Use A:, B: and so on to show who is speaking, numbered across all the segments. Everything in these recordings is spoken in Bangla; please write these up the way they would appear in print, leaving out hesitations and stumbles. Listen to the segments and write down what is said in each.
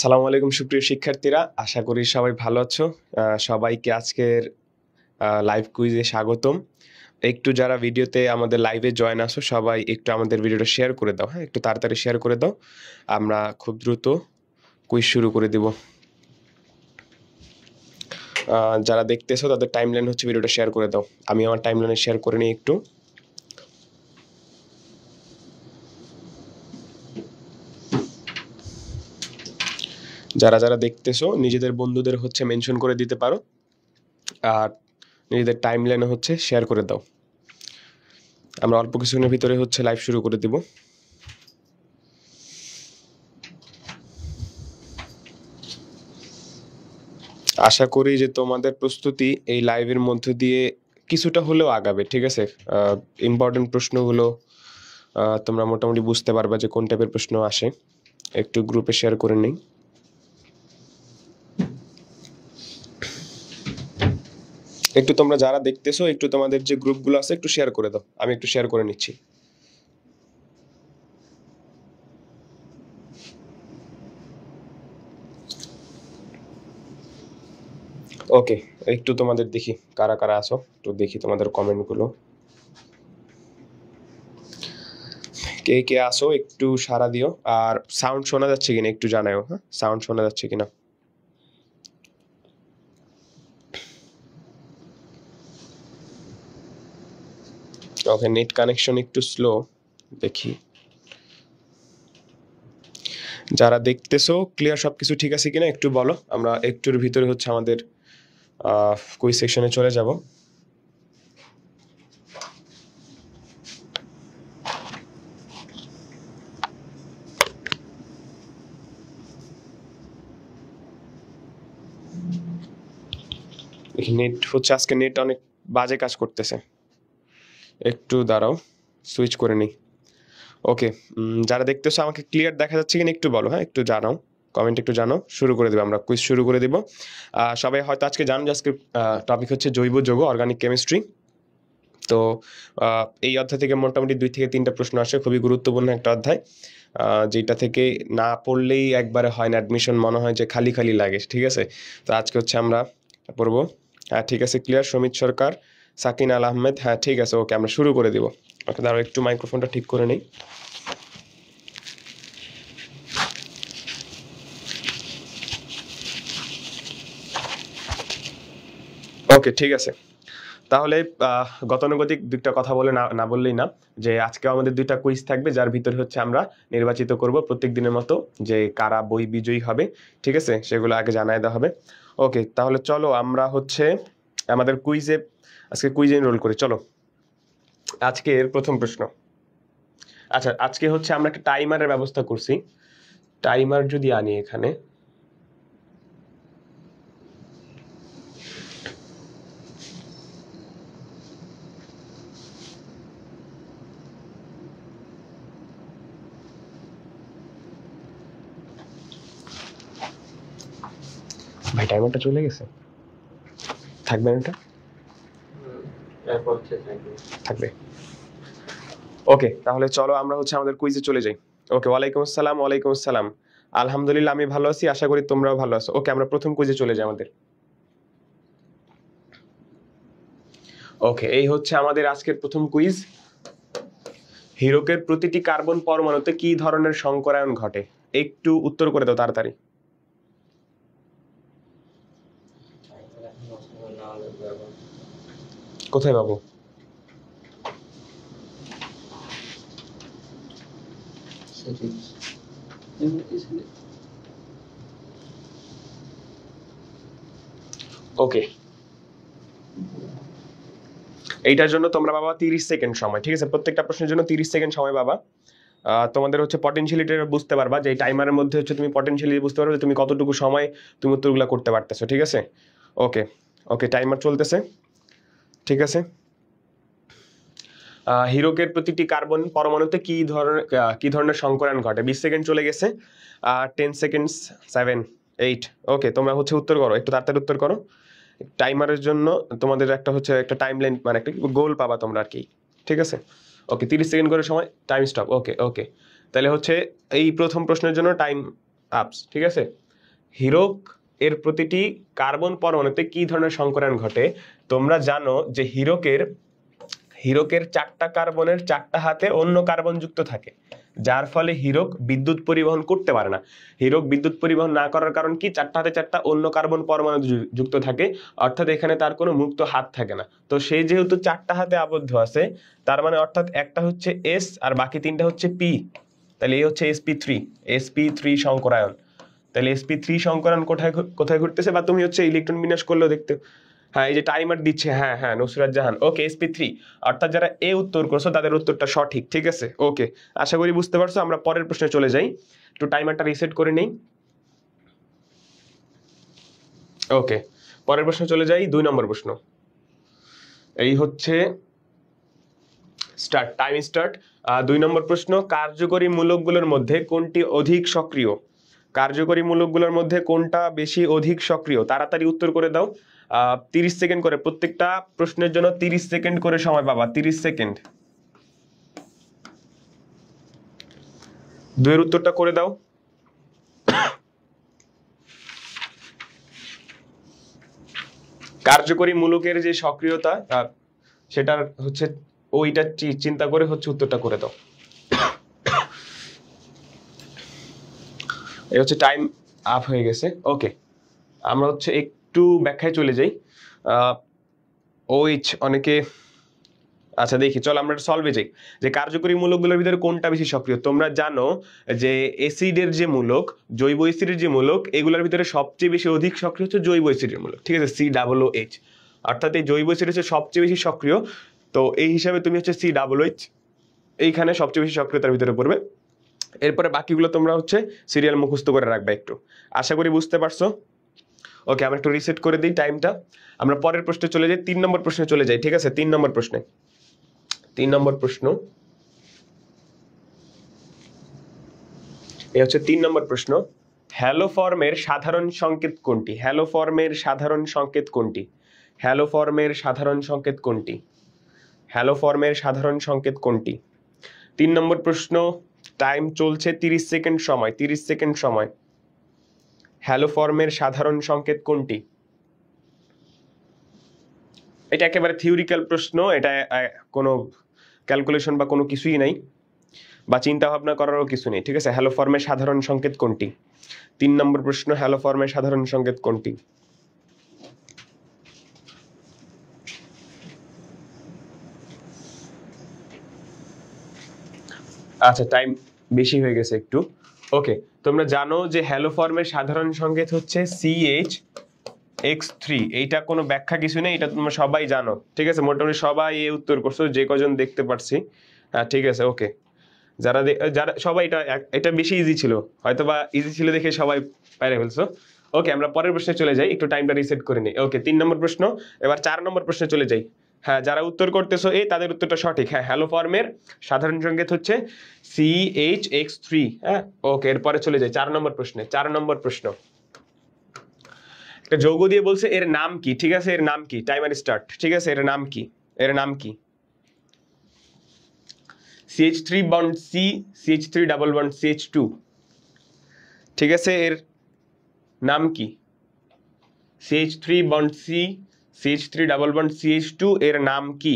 A: আসসালামু আলাইকুম সুপ্রিয় শিক্ষার্থীরা, আশা করি সবাই ভালো আছো। সবাইকে আজকের লাইভ কুইজে স্বাগতম। একটু যারা ভিডিওতে আমাদের লাইভে জয়েন আসো সবাই একটু আমাদের ভিডিওটা শেয়ার করে দাও, হ্যাঁ, একটু তাড়াতাড়ি শেয়ার করে দাও। আমরা খুব দ্রুত কুইজ শুরু করে দিব। যারা দেখতেছো তাদের টাইমলাইন হচ্ছে ভিডিওটা শেয়ার করে দাও। আমি আমার টাইমলাইনে শেয়ার করে নিই একটু। যারা যারা দেখতেছো নিজেদের বন্ধুদের হচ্ছে মেনশন করে দিতে পারো, আর নিজেদের টাইমলাইনে হচ্ছে শেয়ার করে দাও। আমরা অল্প কিছুক্ষণের ভিতরে হচ্ছে লাইভ শুরু করে দিব। আশা করি যে তোমাদের প্রস্তুতি এই লাইভের মধ্য দিয়ে কিছুটা হলেও আগাবে, ঠিক আছে। ইম্পর্টেন্ট প্রশ্নগুলো তোমরা মোটামুটি বুঝতে পারবে যে কোন টাইপের প্রশ্ন আসে। একটু গ্রুপে শেয়ার করে নিই। একটু তোমরা যারা দেখতেছো একটু তোমাদের যে গ্রুপগুলো আছে একটু শেয়ার করে দাও, আমি একটু শেয়ার করে নিচ্ছি। ওকে, একটু তোমাদের দেখি কারা কারা আছো, একটু দেখি তোমাদের কমেন্টগুলো। কে কে আসো একটু সাড়া দিও। আর সাউন্ড শোনা যাচ্ছে কিনা একটু জানাও, হ্যাঁ, সাউন্ড শোনা যাচ্ছে কিনা। ওকে, নেট কানেকশন একটু স্লো, দেখি। যারা দেখতেছো ক্লিয়ার সবকিছু ঠিক আছে কিনা একটু বলো, আমরা একটুর ভিতরে হচ্ছে আমাদের কুইজ সেকশনে চলে যাব। দেখি নেট হচ্ছে আজকে নেট অনেক বাজে কাজ করতেছে, একটু দাঁড়াও, সুইচ করে নিই। ওকে, যারা দেখতেছো আমাকে ক্লিয়ার দেখা যাচ্ছে কিনা একটু বলো, হ্যাঁ, একটু জানাও, কমেন্ট একটু জানাও। শুরু করে দেবো, আমরা কুইজ শুরু করে দেবো। সবাই হয়তো আজকে জানো যে আজকে টপিক হচ্ছে জৈব যৌগ, অর্গানিক কেমিস্ট্রি। তো এই অধ্যায় থেকে মোটামুটি 2 থেকে 3টা প্রশ্ন আসে, খুবই গুরুত্বপূর্ণ একটা অধ্যায়, যেটা থেকে না পড়লেই একবারে হয় না অ্যাডমিশন, মনে হয় যে খালি খালি লাগে, ঠিক আছে। তো আজকে হচ্ছে আমরা পড়বো। হ্যাঁ ঠিক আছে, ক্লিয়ার। সমিত সরকার, সাকিন আল আহমেদ, হ্যাঁ ঠিক আছে, ওকে আমরা শুরু করে দিব। ওকে, দাঁড়াও একটু মাইক্রোফোনটা ঠিক করে নেই। ওকে ঠিক আছে, তাহলে গতানুগতিক দুইটা কথা বলে না না বললেই না, যে আজকে আমাদের 2টা কুইজ থাকবে, যার ভিতরে হচ্ছে আমরা নির্বাচিত করব প্রত্যেক দিনের মতো যে কারা বই বিজয়ী হবে, ঠিক আছে, সেগুলো আগে জানায় দেওয়া হবে। ওকে, তাহলে চলো আমরা হচ্ছে আমাদের কুইজে আজকে কুইজে এনরোল করি। চলো, আজকের প্রথম প্রশ্ন। আচ্ছা, আজকে হচ্ছে আমরা একটা টাইমারের ব্যবস্থা করছি। টাইমার যদি আনি এখানে, ভাই টাইমারটা চলে গেছে, থাকবে না এটা, থাকবে। ওকে, তাহলে চলো আমরা হচ্ছে আমাদের কুইজে চলে যাই। ওকে, ওয়ালাইকুম আসসালাম। ওয়ালাইকুম আসসালাম। আলহামদুলিল্লাহ, আমি ভালো আছি, আশা করি তোমরাও ভালো আছো। ওকে, আমরা প্রথম কুইজে চলে যাই আমাদের। ওকে, এই হচ্ছে আমাদের আজকের প্রথম কুইজ। হীরকের প্রতিটি কার্বন পরমাণুতে কি ধরনের সংকরায়ন ঘটে? একটু উত্তর করে দাও তাড়াতাড়ি। কোথায় পাবো? ওকে, এইটার জন্য তোমরা বাবা 30 সেকেন্ড সময়, ঠিক আছে, প্রত্যেকটা প্রশ্নের জন্য 30 সেকেন্ড সময় বাবা। তোমাদের হচ্ছে পটেনশিয়ালিটি বুঝতে পারবা, যে এই টাইমারের মধ্যে হচ্ছে তুমি পটেনশিয়ালিটি বুঝতে পারবে যে তুমি কতটুকু সময় তুমি উত্তরগুলো করতে পারতেছো, ঠিক আছে। ওকে ওকে, টাইমার চলতেছে, ঠিক আছে। হীরকের প্রতিটি কার্বন পরমাণুতে কি ধরনের সংকরায়ন ঘটে? 20 সেকেন্ড চলে গেছে। 10 সেকেন্ডস, 7, 8। ওকে, তোমরা হচ্ছে উত্তর করো, একটু তাড়াতাড়ি উত্তর করো। টাইমারের জন্য তোমাদের একটা হচ্ছে একটা টাইমলাইন, মানে একটা গোল পাবা তোমরা আর কি, ঠিক আছে। ওকে, 30 সেকেন্ড করে সময়, টাইম স্টপ। ওকে ওকে, তাহলে হচ্ছে এই প্রথম প্রশ্নের জন্য টাইম আপস, ঠিক আছে। হীরক এর প্রতিটি কার্বন পরমাণুতে কি ধরনের সংকরায়ন ঘটে? তোমরা জানো যে হীরকের 4টা কার্বনের 4টা হাতে অন্য কার্বন যুক্ত থাকে, যার ফলে হীরক বিদ্যুৎ পরিবহন করতে পারে না। হীরক বিদ্যুৎ পরিবহন না করার কারণ কি? 4টা হাতে 4টা অন্য কার্বন পরমাণু যুক্ত থাকে, অর্থাৎ এখানে তার কোনো মুক্ত হাত থাকে না। তো সেই যেহেতু 4টা হাতে আবদ্ধ আছে, তার মানে অর্থাৎ একটা হচ্ছে এস আর বাকি 3টা হচ্ছে পি, তাহলে এই হচ্ছে sp3 সংকরায়ন। তাহলে sp3 সংকরায়ন কোথায় কোথায় ঘটতেছে? বা তুমি হচ্ছে ইলেকট্রন বিন্যাস করলেও দেখতে, হ্যাঁ এই যে টাইমার দিচ্ছে, হ্যাঁ হ্যাঁ নুসরাত জাহান, ওকে sp3, অর্থাৎ যারা এ উত্তর করছো তাদের উত্তরটা সঠিক, ঠিক আছে ওকে, আশা করি বুঝতে পারছো। আমরা পরের প্রশ্নে চলে যাই, একটু টাইমারটা রিসেট করে নেই। ওকে, পরের প্রশ্নে চলে যাই, 2 নম্বর প্রশ্ন। এই হচ্ছে স্টার্ট, টাইম স্টার্ট। 2 নম্বর প্রশ্ন, কার্যকরী মূলকগুলোর মধ্যে কোনটি অধিক সক্রিয়? কার্যকরী মূলকগুলোর মধ্যে কোনটা বেশি অধিক সক্রিয়? তাড়াতাড়ি উত্তর করে দাও। 30 সেকেন্ড করে, প্রত্যেকটা প্রশ্নের জন্য 30 সেকেন্ড করে সময় পাবা, 30 সেকেন্ড। 2 এর উত্তরটা করে দাও। কার্যকরী মূলকের যে সক্রিয়তা সেটার হচ্ছে ওইটা চিন্তা করে হচ্ছে উত্তরটা করে দাও। এই হচ্ছে টাইম আপ হয়ে গেছে। ওকে, আমরা হচ্ছে একটু ব্যাখ্যায় চলে যাই। ওইচ অনেকে, আচ্ছা দেখি, চল আমরা সলভে যাই। যে কার্যকরী মূলকগুলোর ভিতরে কোনটা বেশি সক্রিয়? তোমরা জানো যে অ্যাসিডের যে মূলক, জৈব অ্যাসিডের যে মূলক, এগুলোর ভিতরে সবচেয়ে বেশি অধিক সক্রিয় হচ্ছে জৈব অ্যাসিডের মূলক, ঠিক আছে, COOH, অর্থাৎ এই জৈব অ্যাসিড হচ্ছে সবচেয়ে বেশি সক্রিয়। তো এই হিসাবে তুমি হচ্ছে COOH এইখানে সবচেয়ে বেশি সক্রিয়তার ভিতরে পড়বে। এরপরে বাকিগুলো তোমরা হচ্ছে সিরিয়াল মুখস্থ করে রাখবে একটু, আশা করি বুঝতে পারছো। ওকে, আমরা একটু রিসেট করে দিই টাইমটা। আমরা পরের প্রশ্নে চলে যাই, 3 নম্বর প্রশ্নে চলে যাই, ঠিক আছে। 3 নম্বর প্রশ্ন, এই হচ্ছে 3 নম্বর প্রশ্ন। হ্যালো ফর্মের সাধারণ সংকেত কোনটি? হ্যালো ফর্মের সাধারণ সংকেত কোনটি? হ্যালো ফর্মের সাধারণ সংকেত কোনটি? হ্যালো ফর্মের সাধারণ সংকেত কোনটি? 3 নম্বর প্রশ্ন, টাইম চলছে, 30 সেকেন্ড সময়, 30 সেকেন্ড সময়। হ্যালো ফর্মের সাধারণ সংকেত কোনটি? এটা একেবারে থিওরিক্যাল প্রশ্ন, এটা কোনো ক্যালকুলেশন বা কোনো কিছুই নাই, বা চিন্তা ভাবনা করারও কিছু নেই, ঠিক আছে। হ্যালো ফর্মের সাধারণ সংকেত কোনটি? 3 নম্বর প্রশ্ন, হ্যালো ফর্মের সাধারণ সংকেত কোনটি? আচ্ছা, টাইম বেশি হয়ে গেছে একটু। ওকে, তোমরা জানো যে হ্যালো ফর্মের সাধারণ সংকেত হচ্ছে CH(X3), এইটা কোনো ব্যাখ্যা কিছু নেই, এটা তোমরা সবাই জানো, ঠিক আছে। মোটামুটি সবাই এই উত্তর করছো, যে কজন দেখতে পারছি। হ্যাঁ ঠিক আছে, ওকে, যারা যারা সবাই এটা বেশি ইজি ছিল, হয়তো বা ইজি ছিল দেখে সবাই পাইরে ফেলছো। ওকে, আমরা পরের প্রশ্নে চলে যাই, একটু টাইমটা রিসেট করে নিই। ওকে, 3 নম্বর প্রশ্ন, এবার 4 নম্বর প্রশ্নে চলে যাই। হ্যাঁ, যারা উত্তর করতেছো এই তাদের উত্তরটা সঠিক। হ্যাঁ, হ্যালো ফর্মের সাধারণ সংকেত হচ্ছে CH(X3). হ্যাঁ ওকে, এরপরে চলে যাই 4 নম্বর প্রশ্নে। 4 নম্বর প্রশ্ন, একটা যৌগ দিয়ে বলছে এর নাম কি, ঠিক আছে, এর নাম কি? টাইমার স্টার্ট, ঠিক আছে, এর নাম কি? এর নাম কি? CH3 bond C, CH3 double bond CH2, ঠিক আছে, এর নাম কি? CH3 bond C, CH3 double bond CH2, এর নাম কি?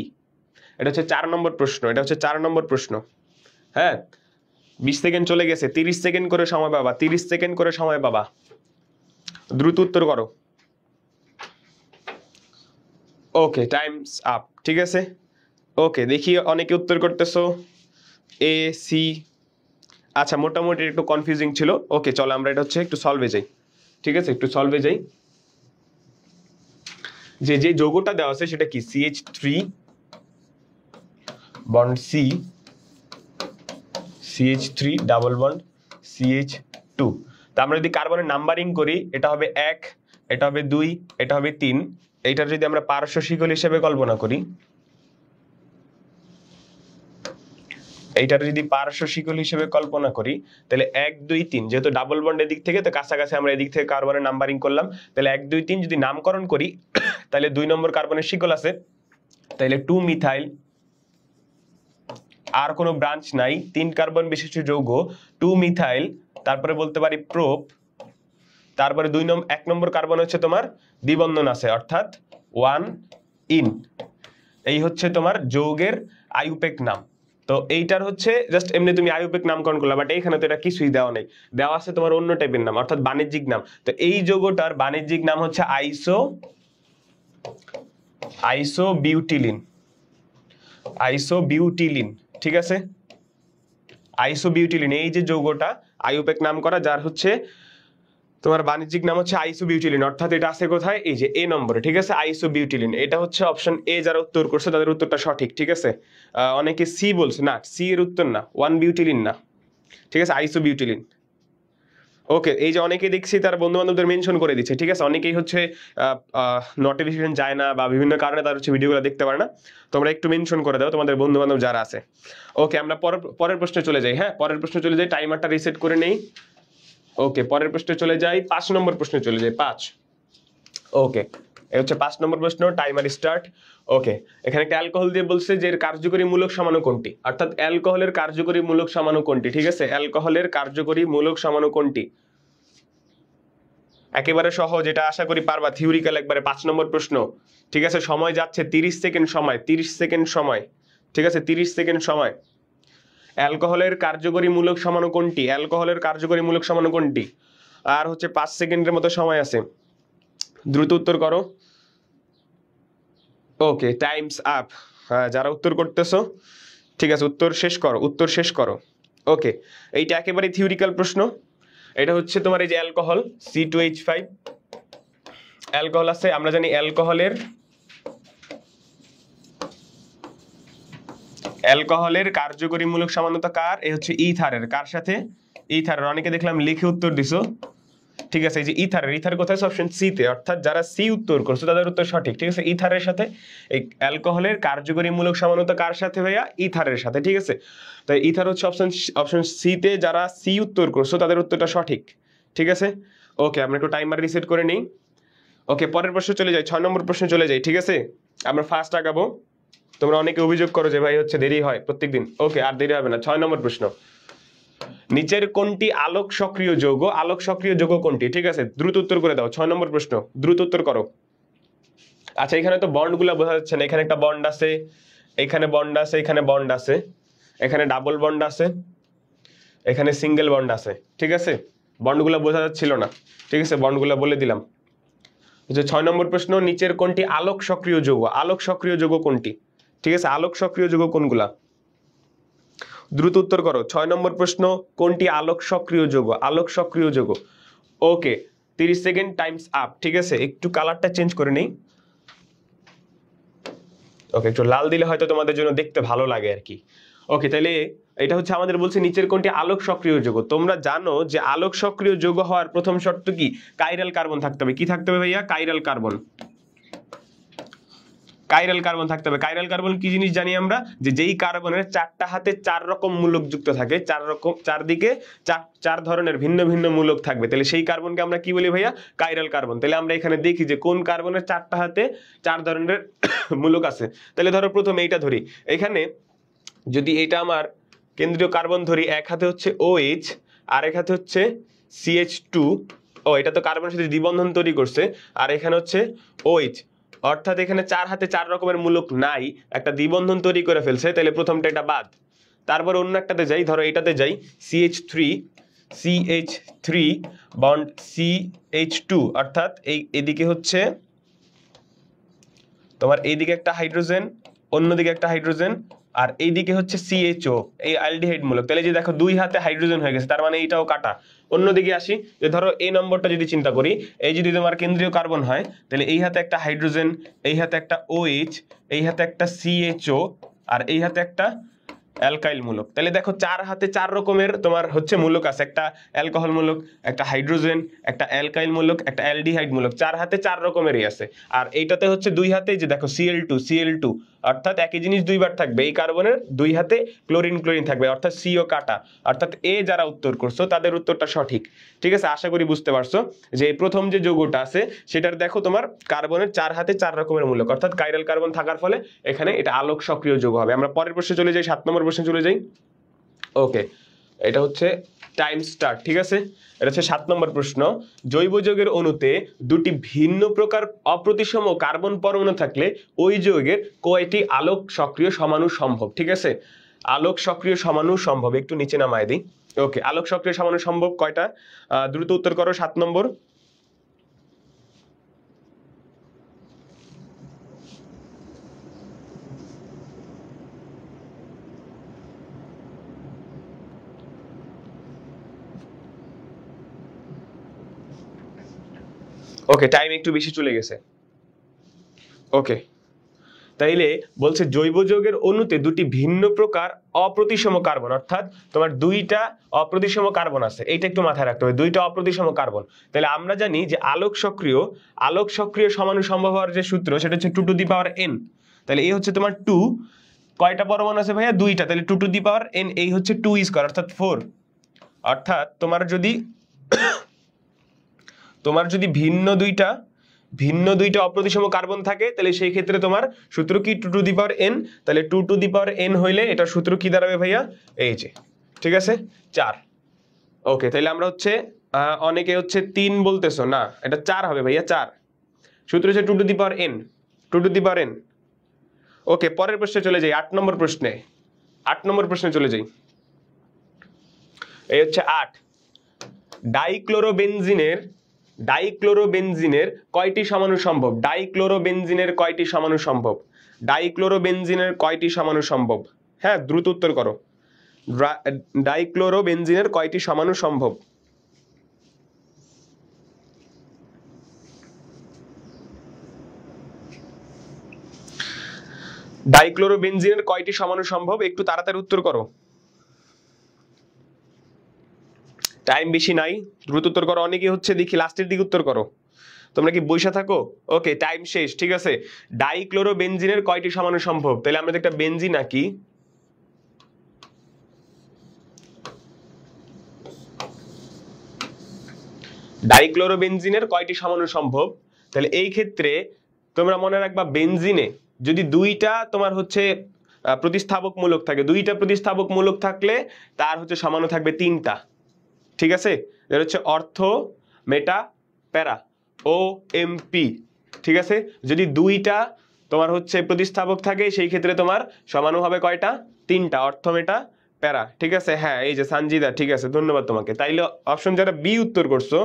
A: এটা হচ্ছে 4 নম্বর প্রশ্ন, এটা হচ্ছে 4 নম্বর প্রশ্ন। হ্যাঁ, 20 সেকেন্ড চলে গেছে, 30 সেকেন্ড করে সময় পাবা, 30 সেকেন্ড করে সময় পাবা, দ্রুত উত্তর করো। ওকে, টাইমস আপ, ঠিক আছে। ওকে, দেখি অনেকে উত্তর করতেছো A, C। আচ্ছা, মোটামুটি একটু কনফিউজিং ছিল। ওকে, চলো আমরা এটা হচ্ছে একটু সলভে যাই, ঠিক আছে, একটু সলভে যাই। যে যৌগটা দেওয়া আছে সেটা কি? CH3 bond C, CH3 double bond CH2। তো আমরা যদি কার্বনের নাম্বারিং করি, এটা হবে 1, এটা হবে 2, এটা হবে 3। এইটার যদি আমরা পারস্য শিকল হিসেবে কল্পনা করি, তাহলে 1 2 3, যেহেতু ডাবল বন্ডের দিক থেকে তো কাছাকাছি, আমরা এদিক থেকে কার্বনের নাম্বারিং করলাম, তাহলে 1 2 3 যদি নামকরণ করি, তাহলে 2 নম্বর কার্বনের শিকল আছে, তাহলে 2 মিথাইল, আর কোনো ব্রাঞ্চ নাই, 3 কার্বন বিশিষ্ট যৌগ 2 মিথাইল, তারপরে বলতে পারি প্রোপ, তারপরে 1 নম্বর কার্বন হচ্ছে তোমার দ্বিবন্ধন আছে অর্থাৎ 1 ইন। এই হচ্ছে তোমার যৌগের আইউপেক নাম। তো এইটার হচ্ছে জাস্ট এমনি তুমি আইউপেক নামকরণ করলা, বাট এইখানে তো এটা কিছুই দেওয়া নেই, দেওয়া আছে তোমার অন্য টাইপের নাম অর্থাৎ বাণিজ্যিক নাম। তো এই যৌগটার বাণিজ্যিক নাম হচ্ছে আইসোবিউটিলিন। আইসোবিউটিলিন, ঠিক আছে, আইসোবিউটিলিন। এই যে যৌগটা আইউপেক নাম করা, যার হচ্ছে তোমার বাণিজ্যিক নাম হচ্ছে আইসোবিউটিলিন, অর্থাৎ এটা আছে কোথায়, এই যে এ নম্বরে, ঠিক আছে, আইসোবিউটিলিন। এটা হচ্ছে অপশন এ, যারা উত্তর করছে তাদের উত্তরটা সঠিক, ঠিক আছে। অনেকে সি বলছে, না সি এর উত্তর না, 1 বিউটিলিন না, ঠিক আছে, আইসোবিউটিলিন। ওকে, এই যে অনেকে দেখছি তার বন্ধু বান্ধবদের মেনশন করে দিচ্ছে, ঠিক আছে, অনেকেই হচ্ছে নোটিফিকেশন যায় না বা বিভিন্ন কারণে তার হচ্ছে ভিডিওগুলো দেখতে পারে না, তোমরা একটু মেনশন করে দাও তোমাদের বন্ধু বান্ধব যারা আছে। ওকে, আমরা পরের প্রশ্নে চলে যাই। হ্যাঁ, পরের প্রশ্নে চলে যাই, টাইমারটা রিসেট করে নেই। ওকে, পরের প্রশ্নে চলে যাই, 5 নম্বর প্রশ্নে চলে যাই, 5। ওকে, এই হচ্ছে 5 নম্বর প্রশ্ন, টাইমার স্টার্ট। ওকে, এখানে একটা অ্যালকোহল দিয়ে বলছে যে এর কার্যকরী মূলক সমাণু কোনটি, অর্থাৎ অ্যালকোহলের কার্যকরী মূলক সমাণু কোনটি, ঠিক আছে, অ্যালকোহলের কার্যকরী মূলক সমাণু কোনটি। একেবারে সহজ, এটা আশা করি পারবা, থিওরিক্যাল একবারে 5 নম্বর প্রশ্ন, ঠিক আছে। সময় যাচ্ছে 30 সেকেন্ড সময়, 30 সেকেন্ড সময়, ঠিক আছে, 30 সেকেন্ড সময়। অ্যালকোহলের কার্যকরী মূলক সমাণু কোনটি, অ্যালকোহলের কার্যকরী মূলক সমাণু কোনটি। আর হচ্ছে 5 সেকেন্ডের মতো সময় আছে, দ্রুত উত্তর করো। ওকে, টাইমস আপ। হ্যাঁ, যারা উত্তর করতেছো, ঠিক আছে, উত্তর শেষ করো, উত্তর শেষ করো। ওকে, এইটা একেবারে থিওরিক্যাল প্রশ্ন। এটা হচ্ছে তোমার এই যে অ্যালকোহল C2H5 অ্যালকোহল আছে, আমরা জানি অ্যালকোহলের কার্যকরী মূলক সমানুতা কার, এই হচ্ছে ইথারের। কার সাথে, ইথারের। অনেকে দেখলাম লিখে উত্তর দিছো, ঠিক আছে, এই যে ইথার কোথায়, অপশন সি তে, অর্থাৎ যারা সি উত্তর করছো তাদের উত্তর সঠিক, ঠিক আছে। ইথারের সাথে এই অ্যালকোহলের কার্যকরী মূলক সমানুতা কার সাথে ভাইয়া, ইথারের সাথে, ঠিক আছে। তাই ইথার হচ্ছে অপশন সি তে, যারা সি উত্তর করছো তাদের উত্তরটা সঠিক, ঠিক আছে। ওকে, আমরা একটু টাইমার রিসেট করে নিই। ওকে, পরের প্রশ্ন চলে যাই, 6 নম্বর প্রশ্ন চলে যাই, ঠিক আছে। আমরা ফার্স্ট আগাবো, তোমরা অনেকে অভিযোগ করো যে ভাই হচ্ছে দেরি হয় প্রত্যেকদিন। ওকে, আর দেরি হবে না। 6 নম্বর প্রশ্ন, নিচের কোনটি আলোক সক্রিয় যৌগ, আলোক সক্রিয় যৌগ কোনটি, ঠিক আছে, দ্রুত উত্তর করে দাও। 6 নম্বর প্রশ্ন, দ্রুত উত্তর করো। আচ্ছা, এখানে তো বন্ডগুলো বোঝা যাচ্ছে না, এখানে একটা বন্ড আছে, এখানে বন্ড আছে, এখানে বন্ড আছে, এখানে ডাবল বন্ড আছে, এখানে সিঙ্গেল বন্ড আছে, ঠিক আছে, বন্ডগুলো বোঝা যাচ্ছিল না, ঠিক আছে, বন্ডগুলো বলে দিলাম। যে 6 নম্বর প্রশ্ন, নিচের কোনটি আলোক সক্রিয় যৌগ, আলোক সক্রিয় যৌগ কোনটি, ঠিক আছে, আলোক সক্রিয় যৌগ কোনগুলা, দ্রুত উত্তর করো। 6 নম্বর প্রশ্ন, কোনটি আলোক সক্রিয় যৌগ, আলোক সক্রিয় যৌগ। ওকে, 30 সেকেন্ড, টাইমস আপ, ঠিক আছে। একটু কালারটা চেঞ্জ করে নেই। ওকে, একটু লাল দিলে হয়তো তোমাদের জন্য দেখতে ভালো লাগে আর কি। ওকে, তাহলে এটা হচ্ছে আমাদের বলছে নিচের কোনটি আলোক সক্রিয় যৌগ। তোমরা জানো যে আলোক সক্রিয় যৌগ হওয়ার প্রথম শর্ত কি, কাইরাল কার্বন থাকতে হবে। কি থাকতে হবে ভাইয়া, কাইরাল কার্বন। কাইরাল কার্বন থাকতে হবে। কাইরাল কার্বন কি জিনিস জানি আমরা, যে যেই কার্বনের 4টা হাতে 4 রকম মূলক যুক্ত থাকে, 4 রকম, চারদিকে 4 ধরনের ভিন্ন ভিন্ন মূলক থাকবে, তাহলে সেই কার্বনকে আমরা কি বলি ভাইয়া, কাইরাল কার্বন। তাহলে আমরা এখানে দেখি যে কোন কার্বনের 4টা হাতে 4 ধরনের মূলক আছে। তাহলে ধরো প্রথমে এইটা ধরি, এখানে যদি এটা আমার কেন্দ্রীয় কার্বন ধরি, এক হাতে হচ্ছে OH আর এক হাতে হচ্ছে CH2, ও এটা তো কার্বনের সাথে দ্বিবন্ধন তৈরি করছে, আর এখানে হচ্ছে OH, অর্থাৎ এখানে 4 হাতে 4 রকমের মূলক নাই, একটা দ্বিবন্ধন তৈরি করে ফেলছে, তাহলে প্রথমটা এটা বাদ। তারপর অন্য একটাতে যাই, ধরো এটাতে যাই, CH3 বন্ড CH2, অর্থাৎ এদিকে হচ্ছে তোমার এইদিকে একটা হাইড্রোজেন, অন্যদিকে একটা হাইড্রোজেন, আর এইদিকে হচ্ছে CHO, এই অ্যালডিহাইড মূলক। তাহলে যে দেখো 2 হাতে হাইড্রোজেন হয়ে গেছে, তার মানে এইটাও কাটা। অন্যদিকে আসি, যে ধরো এই নম্বরটা যদি চিন্তা করি, এই যদি তোমার কেন্দ্রীয় কার্বন হয়, তাহলে এই হাতে একটা হাইড্রোজেন, এই হাতে একটা OH, এই হাতে একটা CHO, আর এই হাতে একটা অ্যালকাইল মূলক। তাহলে দেখো 4 হাতে 4 রকমের তোমার হচ্ছে মূলক আছে, একটা অ্যালকোহল মূলক, একটা হাইড্রোজেন, একটা অ্যালকাইল মূলক, একটা অ্যালডিহাইড মূলক, 4 হাতে 4 রকমেরই আছে। আর এইটাতে হচ্ছে 2 হাতে, যে দেখো Cl2, অর্থাৎ একই জিনিস দুইবার থাকবে। এই কার্বনের 2 হাতে ক্লোরিন থাকবে, অর্থাৎ CO কাটা, অর্থাৎ এ যারা উত্তর করছো তাদের উত্তরটা সঠিক, ঠিক আছে। আশা করি বুঝতে পারছো যে প্রথম যে যৌগটা আছে সেটার দেখো তোমার কার্বনের 4 হাতে 4 রকমের মূলক, অর্থাৎ কাইরাল কার্বন থাকার ফলে এখানে এটা আলোক সক্রিয় যৌগ হবে। আমরা পরের প্রশ্নে চলে যাই, 7 নম্বর প্রশ্নে চলে যাই। ওকে, এটা হচ্ছে টাইম স্টার্ট। ঠিক আছে, এটা হচ্ছে 7 নম্বর প্রশ্ন। জৈব যৌগের অণুতে দুটি ভিন্ন প্রকার অপ্রতিসম কার্বন পরমাণু থাকলে ওই যৌগের কয়টি আলোক সক্রিয় সমাণু সম্ভব? ঠিক আছে, আলোক সক্রিয় সমাণু সম্ভব, একটু নিচে নামায় দিই। ওকে, আলোক সক্রিয় সমাণু সম্ভব কয়টা? দ্রুত উত্তর করো। 7 নম্বর। ওকে, টাইম একটু বেশি চলে গেছে। ওকে, তাইলে বলছে জৈব যৌগের অণুতে দুটি ভিন্ন প্রকার অপ্রতিসম কার্বন, অর্থাৎ তোমার দুইটা অপ্রতিসম কার্বন আছে, এইটা একটু মাথায় রাখতে হবে, দুইটা অপ্রতিসম কার্বন। তাহলে আমরা জানি যে আলোক সক্রিয় সমাণু সম্ভব হওয়ার যে সূত্র সেটা হচ্ছে 2 টু দি পাওয়ার n। তাহলে এই হচ্ছে তোমার 2, কয়টা পরমাণু আছে ভাইয়া? দুইটা, তাহলে 2 টু দি পাওয়ার n, এই হচ্ছে 2 স্কয়ার অর্থাৎ 4। অর্থাৎ তোমার যদি ভিন্ন দুইটা অপ্রতিসম কার্বন থাকে তাহলে সেই ক্ষেত্রে তোমার সূত্র কি? 2 টু দি পাওয়ার n। তাহলে 2 টু দি পাওয়ার n হইলে এটার সূত্র কি দাঁড়াবে ভাইয়া? এই যে, ঠিক আছে, 4। ওকে, তাহলে আমরা হচ্ছে অনেকে হচ্ছে 3 বলতেছো না, এটা 4 হবে ভাইয়া, 4। সূত্র হচ্ছে 2 to the power n, 2 to the power n। ওকে, পরের প্রশ্নে চলে যাই, 8 নম্বর প্রশ্নে। 8 নম্বর প্রশ্নে চলে যাই। এই হচ্ছে 8। ডাইক্লোরোবেনজিনের কয়টি সমাণু সম্ভব? ডাইক্লোরোবেনজিনের কয়টি সমাণু সম্ভব? ডাইক্লোরোবেনজিনের কয়টি সমাণু সম্ভব? হ্যাঁ, দ্রুত উত্তর করো। ডাইক্লোরোবেনজিনের কয়টি সমাণু সম্ভব? ডাইক্লোরোবেনজিনের কয়টি সমাণু সম্ভব? একটু তাড়াতাড়ি উত্তর করো, টাইম বেশি নাই, দ্রুত উত্তর করো। অনেকে হচ্ছে দেখি লাস্টের দিকে উত্তর করো, তোমরা কি বইসা থাকো? ওকে, টাইম শেষ। ঠিক আছে, ডাইক্লোরোবেনজিনের কয়টি সমাণু সম্ভব? তাহলে আমরা একটা বেনজিন আঁকি। ডাইক্লোরোবেনজিনের কয়টি সমাণু সম্ভব? তাহলে এই ক্ষেত্রে তোমরা মনে রাখবা, বেনজিনে যদি দুইটা তোমার হচ্ছে প্রতিস্থাপকমূলক থাকে, দুইটা প্রতিস্থাপকমূলক থাকলে তার হচ্ছে সমাণু থাকবে 3টা। ঠিক আছে, এটা হচ্ছে অর্থ, মেটা, প্যারা, OMP। ঠিক আছে, যদি দুইটা তোমার হচ্ছে প্রতিস্থাপক থাকে সেই ক্ষেত্রে তোমার সমাণু হবে কয়টা? 3টা, অর্থ, মেটা, প্যারা। ঠিক আছে, হ্যাঁ, এই যে সানজিদা, ঠিক আছে, ধন্যবাদ তোমাকে। তাইলে অপশন যারা বি উত্তর করছো,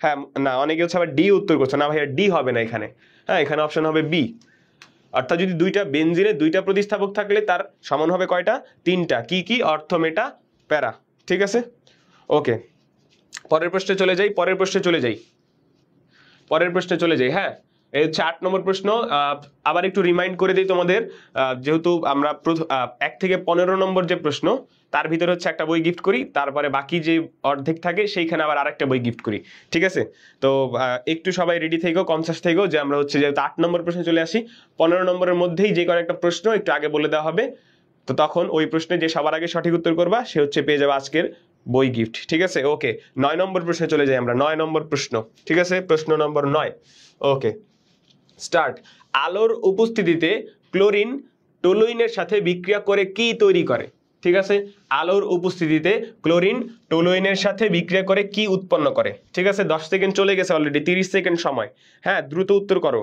A: হ্যাঁ, না, অনেকে হচ্ছে আবার ডি উত্তর করছো না ভাইয়া, ডি হবে না এখানে, হ্যাঁ, এখানে অপশন হবে বি। অর্থাৎ যদি দুইটা বেনজিনে দুইটা প্রতিস্থাপক থাকলে তার সমান হবে কয়টা? 3টা। কি কি? অর্থ, মেটা, প্যারা। ঠিক আছে, ওকে, পরের প্রশ্নে চলে যাই। হ্যাঁ, এই হচ্ছে 8 নম্বর প্রশ্ন। আবার একটু রিমাইন্ড করে দিই তোমাদের, যেহেতু আমরা 1 থেকে 15 নম্বর যে প্রশ্ন তার ভিতরে হচ্ছে একটা বই গিফট করি, তারপরে বাকি যে অর্ধেক থাকে সেইখানে আবার আরেকটা বই গিফট করি। ঠিক আছে, তো একটু সবাই রেডি থেকো, কনসাস থেকো, যে আমরা হচ্ছে যেহেতু 8 নম্বর প্রশ্নে চলে আসি, 15 নম্বরের মধ্যেই যে কোনো একটা প্রশ্ন একটু আগে বলে দেওয়া হবে, তো তখন ওই প্রশ্নে যে সবার আগে সঠিক উত্তর করবা সে হচ্ছে পেয়ে যাবে আজকের বই গিফট। ঠিক আছে, ওকে, 9 নম্বর প্রশ্নে চলে যাই আমরা। 9 নম্বর প্রশ্ন, ঠিক আছে, প্রশ্ন নম্বর 9। ওকে, স্টার্ট। আলোর উপস্থিতিতে ক্লোরিন টলুইনের সাথে বিক্রিয়া করে কি তৈরি করে? ঠিক আছে, আলোর উপস্থিতিতে ক্লোরিন টলুইনের সাথে বিক্রিয়া করে কি উৎপন্ন করে? ঠিক আছে, 10 সেকেন্ড চলে গেছে অলরেডি, 30 সেকেন্ড সময়। হ্যাঁ, দ্রুত উত্তর করো।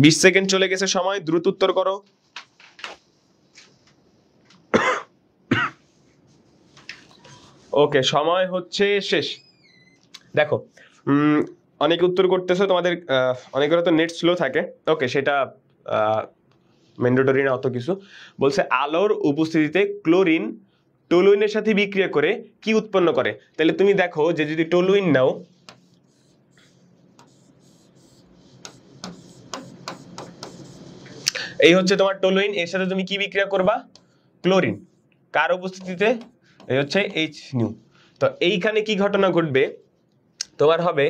A: বিশ সেকেন্ড চলে গেছে সময়, দ্রুত উত্তর করো। ওকে, সময় হচ্ছে শেষ। দেখো, অনেকে উত্তর করতেছো, তোমাদের অনেকের তো নেট স্লো থাকে। ওকে, সেটা ম্যান্ডেটরি না অত কিছু। বলছে আলোর উপস্থিতিতে ক্লোরিন টলুইনের সাথে বিক্রিয়া করে কি উৎপন্ন করে? তাহলে তুমি দেখো যে যদি টলুইন নাও, এই হচ্ছে তোমার টলুইন, এর সাথে তুমি কি বিক্রিয়া করবা? ক্লোরিন। কার উপস্থিতিতে? এই হচ্ছে HNO। তো এইখানে কি ঘটনা ঘটবে? তোমার হবে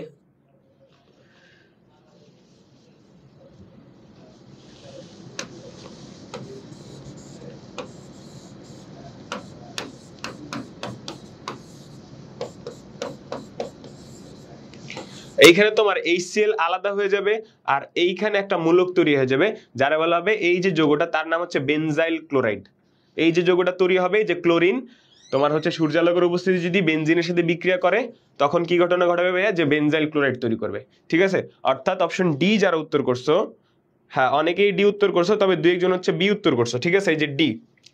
A: এইখানে তোমার HCl আলাদা হয়ে যাবে আর এইখানে একটা মূলক তৈরি হয়ে যাবে যারা বলা হবে এই যে যৌগটা তার নাম হচ্ছে বেনজাইল ক্লোরাইড। এই যে যৌগটা তৈরি হবে যে ক্লোরিন তোমার হচ্ছে সূর্যালোকের উপস্থিতি যদি বেনজিনের সাথে বিক্রিয়া করে তখন কি ঘটনা ঘটাবে ভাইয়া, যে বেনজাইল ক্লোরাইড তৈরি করবে। ঠিক আছে, অর্থাৎ অপশন ডি যারা উত্তর করছো, হ্যাঁ অনেকেই ডি উত্তর করছো, তবে দুই একজন হচ্ছে বি উত্তর করছো। ঠিক আছে, এই যে ডি,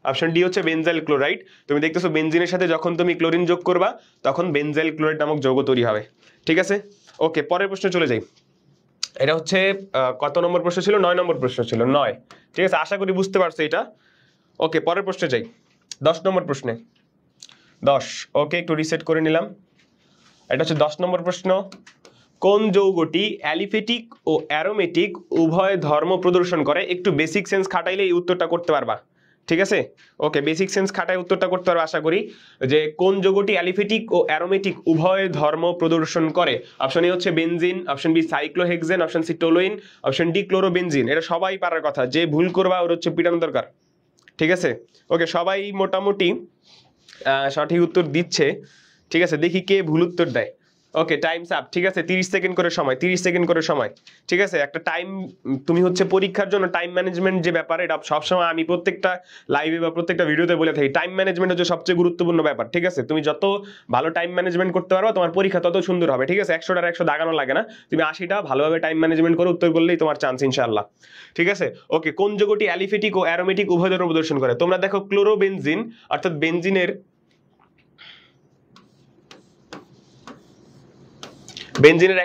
A: অপশন ডি হচ্ছে বেনজাইল ক্লোরাইড। তুমি দেখতেছো বেনজিনের সাথে যখন তুমি ক্লোরিন যোগ করবা তখন বেনজাইল ক্লোরাইড নামক যৌগ তৈরি হবে। ঠিক আছে, ওকে পরের প্রশ্নে চলে যাই। এটা হচ্ছে কত নম্বর প্রশ্ন ছিল? 9 নম্বর প্রশ্ন ছিল, 9। ঠিক আছে, আশা করি বুঝতে পারছো এটা। ওকে পরের প্রশ্নে যাই, 10 নম্বর প্রশ্নে। 10, ওকে একটু রিসেট করে নিলাম। এটা হচ্ছে 10 নম্বর প্রশ্ন। কোন যৌগটি অ্যালিফেটিক ও অ্যারোমেটিক উভয় ধর্ম প্রদর্শন করে? একটু বেসিক সেন্স খাটাইলে এই উত্তরটা করতে পারবা। ঠিক আছে, ওকে বেসিক সেন্স খাটাই উত্তরটা করতে পারবা আশা করি। যে কোন যৌগটি অ্যালিফেটিক ও অ্যারোমেটিক উভয় ধর্ম প্রদর্শন করে? অপশন এ হচ্ছে benzene, option B cyclohexane, option C toluene, option D chlorobenzene. এটা সবাই পারার কথা, যে ভুল করবা ওর হচ্ছে পিটানো দরকার। ঠিক আছে, ওকে সবাই মোটামুটি সঠিক উত্তর দিচ্ছে। ঠিক আছে, দেখি কে ভুল উত্তর দেয়। ওকে টাইমস আপ। ঠিক আছে, 30 সেকেন্ড করে সময়, 30 সেকেন্ড করে সময়। ঠিক আছে, একটা টাইম, তুমি হচ্ছে পরীক্ষার জন্য টাইম ম্যানেজমেন্ট যে ব্যাপার, এটা সবসময় আমি প্রত্যেকটা লাইভে বা প্রত্যেকটা ভিডিওতে বলে থাকি, টাইম ম্যানেজমেন্ট হচ্ছে সবচেয়ে গুরুত্বপূর্ণ ব্যাপার। ঠিক আছে, তুমি যত ভালো টাইম ম্যানেজমেন্ট করতে পারো তোমার পরীক্ষা তত সুন্দর হবে। ঠিক আছে, 100টার 100 দাগানো লাগে না, তুমি 80টা ভালোভাবে টাইম ম্যানেজমেন্ট করে উত্তর করলেই তোমার চান্স ইনশাআল্লাহ। ঠিক আছে, ওকে কোন যৌগটি অ্যালিফেটিক ও অ্যারোমেটিক উভয় ধর্ম প্রদর্শন করে? তোমরা দেখো ক্লোরোবেনজিন, অর্থাৎ বেনজিনের